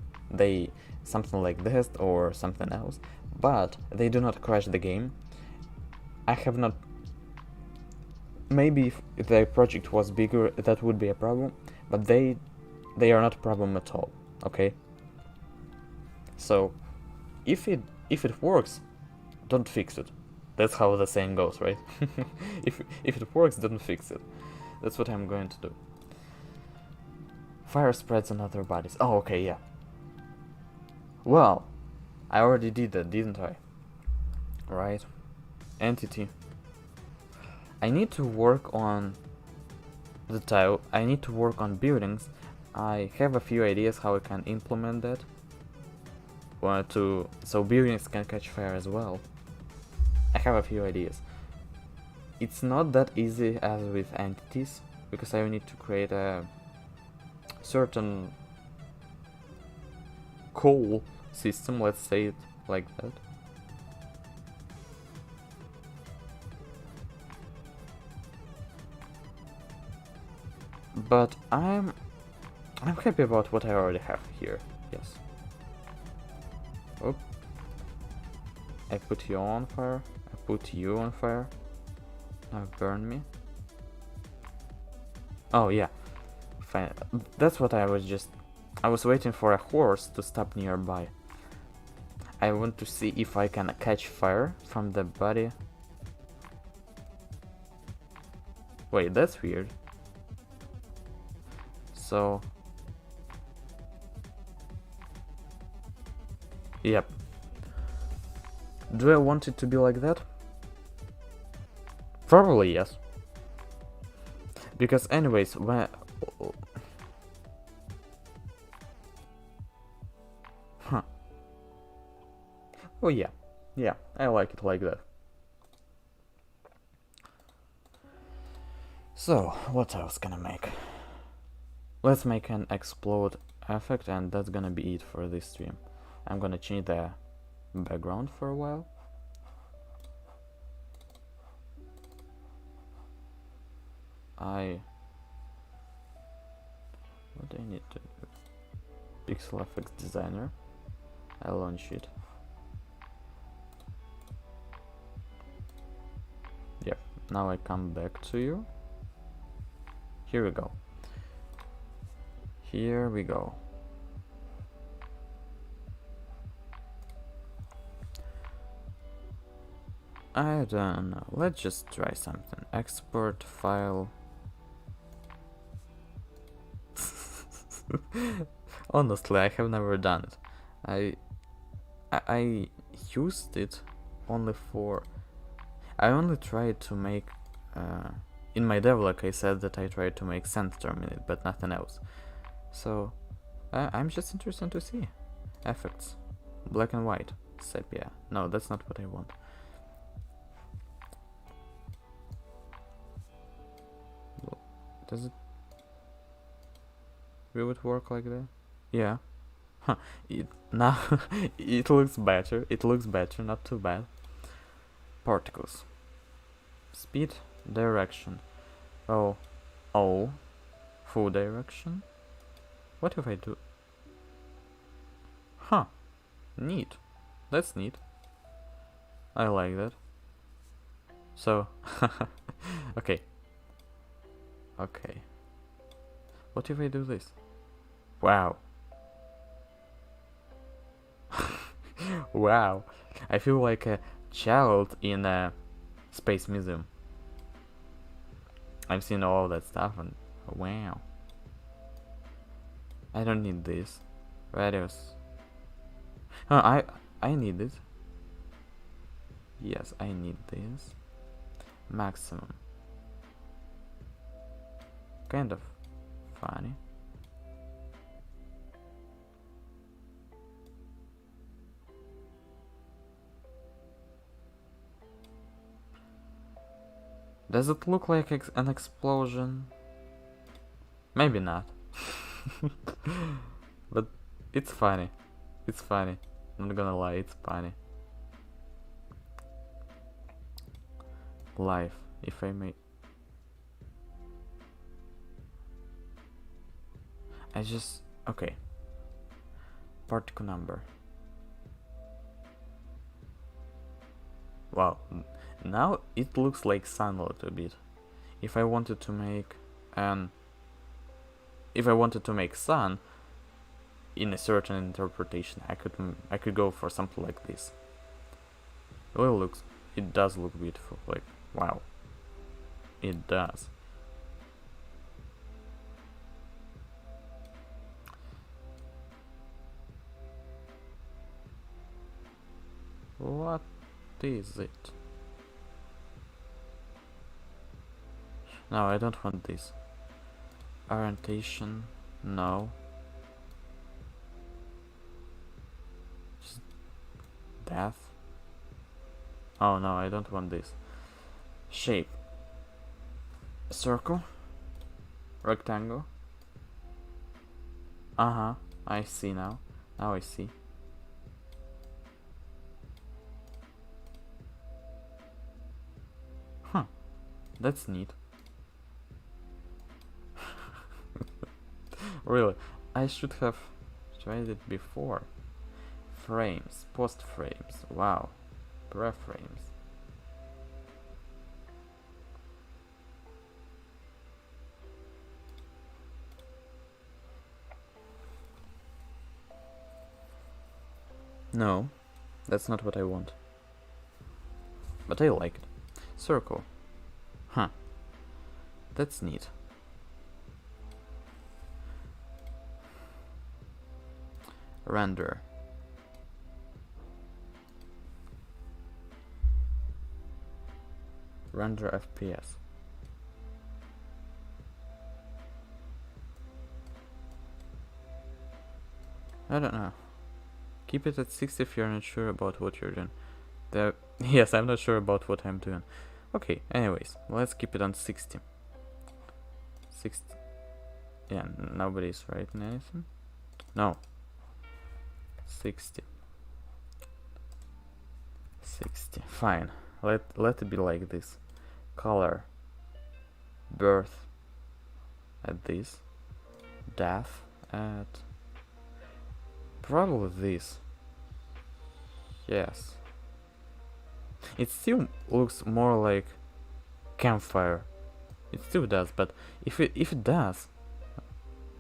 Something like this or something else, but they do not crash the game. I have not. Maybe if the project was bigger, that would be a problem, but they they are not a problem at all. Okay. So if it works, don't fix it. That's how the saying goes, right? if it works, don't fix it. That's what I'm going to do. Fire spreads on other bodies. Oh, okay, yeah. Well, I already did that, didn't I? Right. Entity. I need to work on the tile. I need to work on buildings. I have a few ideas how I can implement that. So buildings can catch fire as well. I have a few ideas. It's not that easy as with entities, because I need to create a certain coal system, let's say it like that. But I'm happy about what I already have here. Yes. Oh. I put you on fire. I put you on fire. Now burn me. Oh yeah. Fine. That's what I was waiting for a horse to stop nearby. I want to see if I can catch fire from the body. Wait, that's weird. So yep. Do I want it to be like that? Probably yes. Because anyways, when... Huh. Oh yeah. Yeah, I like it like that. So, what else can I make? Let's make an explode effect, and that's gonna be it for this stream. I'm gonna change the background for a while. What do I need to do? Pixel Effects Designer. I launch it. Yep, now I come back to you. Here we go. Here we go. I don't know. Let's just try something. Export file. Honestly, I have never done it. I used it only for... I only tried to make... in my devlog I said that I tried to make sandstorm in it, but nothing else. So, I'm just interested to see. Effects. Black and white. Sepia. No, that's not what I want. Does it... Will it work like that? Yeah. Huh. Now it looks better. It looks better, not too bad. Particles. Speed. Direction. Oh. Full direction. What if I do... Huh. Neat. That's neat. I like that. So... Okay. Okay. What if I do this? Wow. Wow. I feel like a child in a space museum. I've seen all that stuff and wow. I don't need this. Radius. I need it. Yes, I need this. Maximum. Kind of funny. Does it look like an explosion? Maybe not. But it's funny. It's funny. I'm not gonna lie, it's funny. Life, if I may. Okay. Particle number. Wow. Now it looks like sun a little bit. If I wanted to make an if I wanted to make sun in a certain interpretation, I could go for something like this. Well, it does look beautiful. Like, wow, it does. What is it? No, I don't want this. Orientation, no. Just death. Oh no, I don't want this. Shape. Circle. Rectangle. Uh-huh, I see now. Now I see. Huh, that's neat. Really, I should have tried it before. Frames, post frames, wow. Preframes. No, that's not what I want. But I like it. Circle. Huh. That's neat. Render. Render FPS. I don't know. Keep it at 60 if you're not sure about what you're doing. Yes, I'm not sure about what I'm doing. Okay, anyways, let's keep it on 60. 60. Yeah, nobody's writing anything. No. 60. 60. Fine. Let it be like this. Color. Birth at this. Death at probably this. Yes. It still looks more like campfire. It still does, but if it does,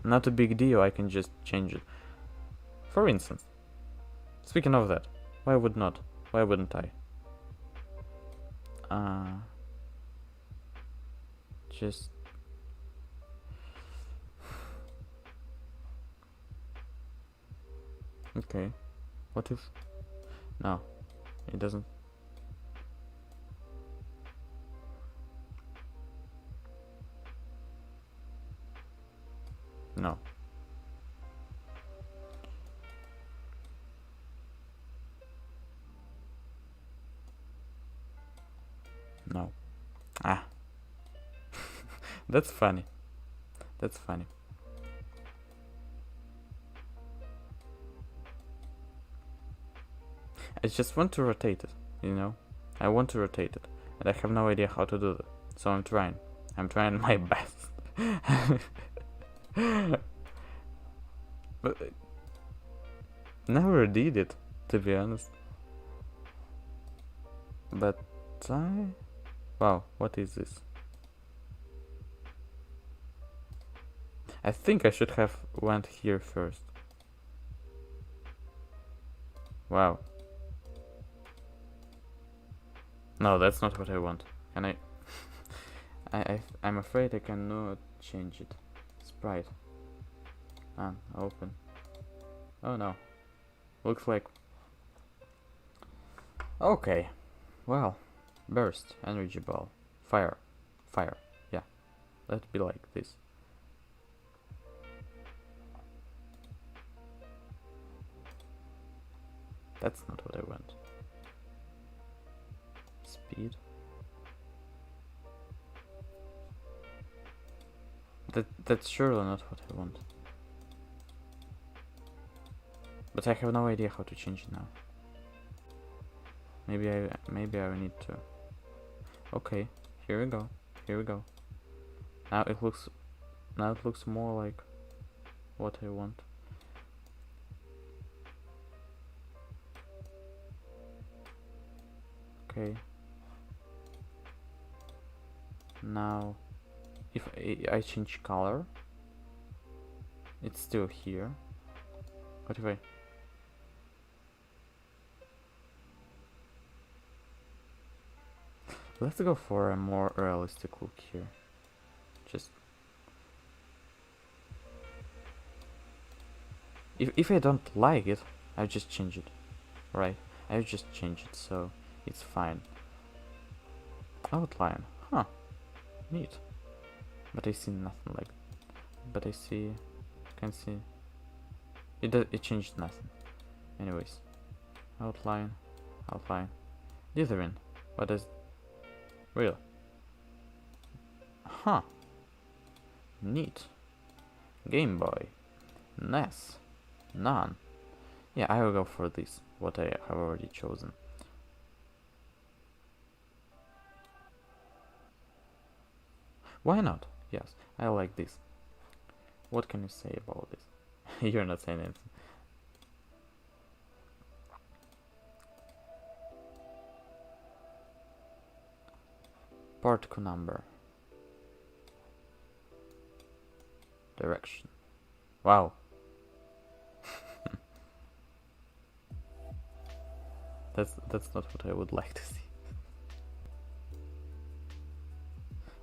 not a big deal, I can just change it. For instance, speaking of that, why wouldn't I? Just okay. What if no, it doesn't. No. No. Ah. That's funny. That's funny. I just want to rotate it, you know? I want to rotate it, and I have no idea how to do that. So I'm trying. I'm trying my best. But never did it, to be honest. But wow, what is this? I think I should have went here first. Wow. No, that's not what I want. Can I? I'm afraid I cannot change it. Sprite. Open. Oh no. Looks like. Okay. Well. Burst. Energy ball. Fire. Fire. Yeah. Let it be like this. That's not what I want. Speed. That's surely not what I want. But I have no idea how to change it now. Maybe I need to. Okay, here we go. Here we go. Now it looks more like what I want. Okay. Now if I change color, It's still here. What if I... Let's go for a more realistic look here. Just... If I don't like it, I'll just change it. Right? I'll just change it, so it's fine. Outline. Huh. Neat. But I see nothing like... But I see... Can see... It changed nothing. Anyways. Outline. Outline. Dithering. What is... Real. Huh. Neat. Game Boy. NES. None. Yeah, I will go for this. What I have already chosen. Why not? Yes, I like this. What can you say about this? You're not saying anything. Particle number. Direction. Wow. That's not what I would like to see.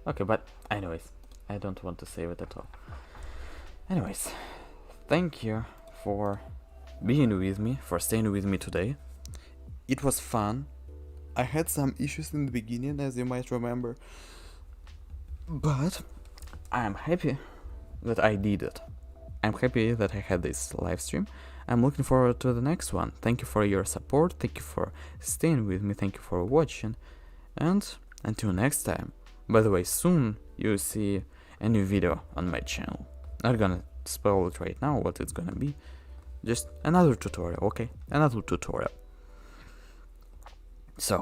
Okay, but anyways, I don't want to save it at all. Anyways, thank you for being with me, for staying with me today. It was fun. I had some issues in the beginning, as you might remember, but I'm happy that I did it. I'm happy that I had this live stream. I'm looking forward to the next one. Thank you for your support, thank you for staying with me, thank you for watching, and until next time. By the way, soon you'll see a new video on my channel. Not gonna spoil it right now what it's gonna be. Just another tutorial, okay? Another tutorial. So,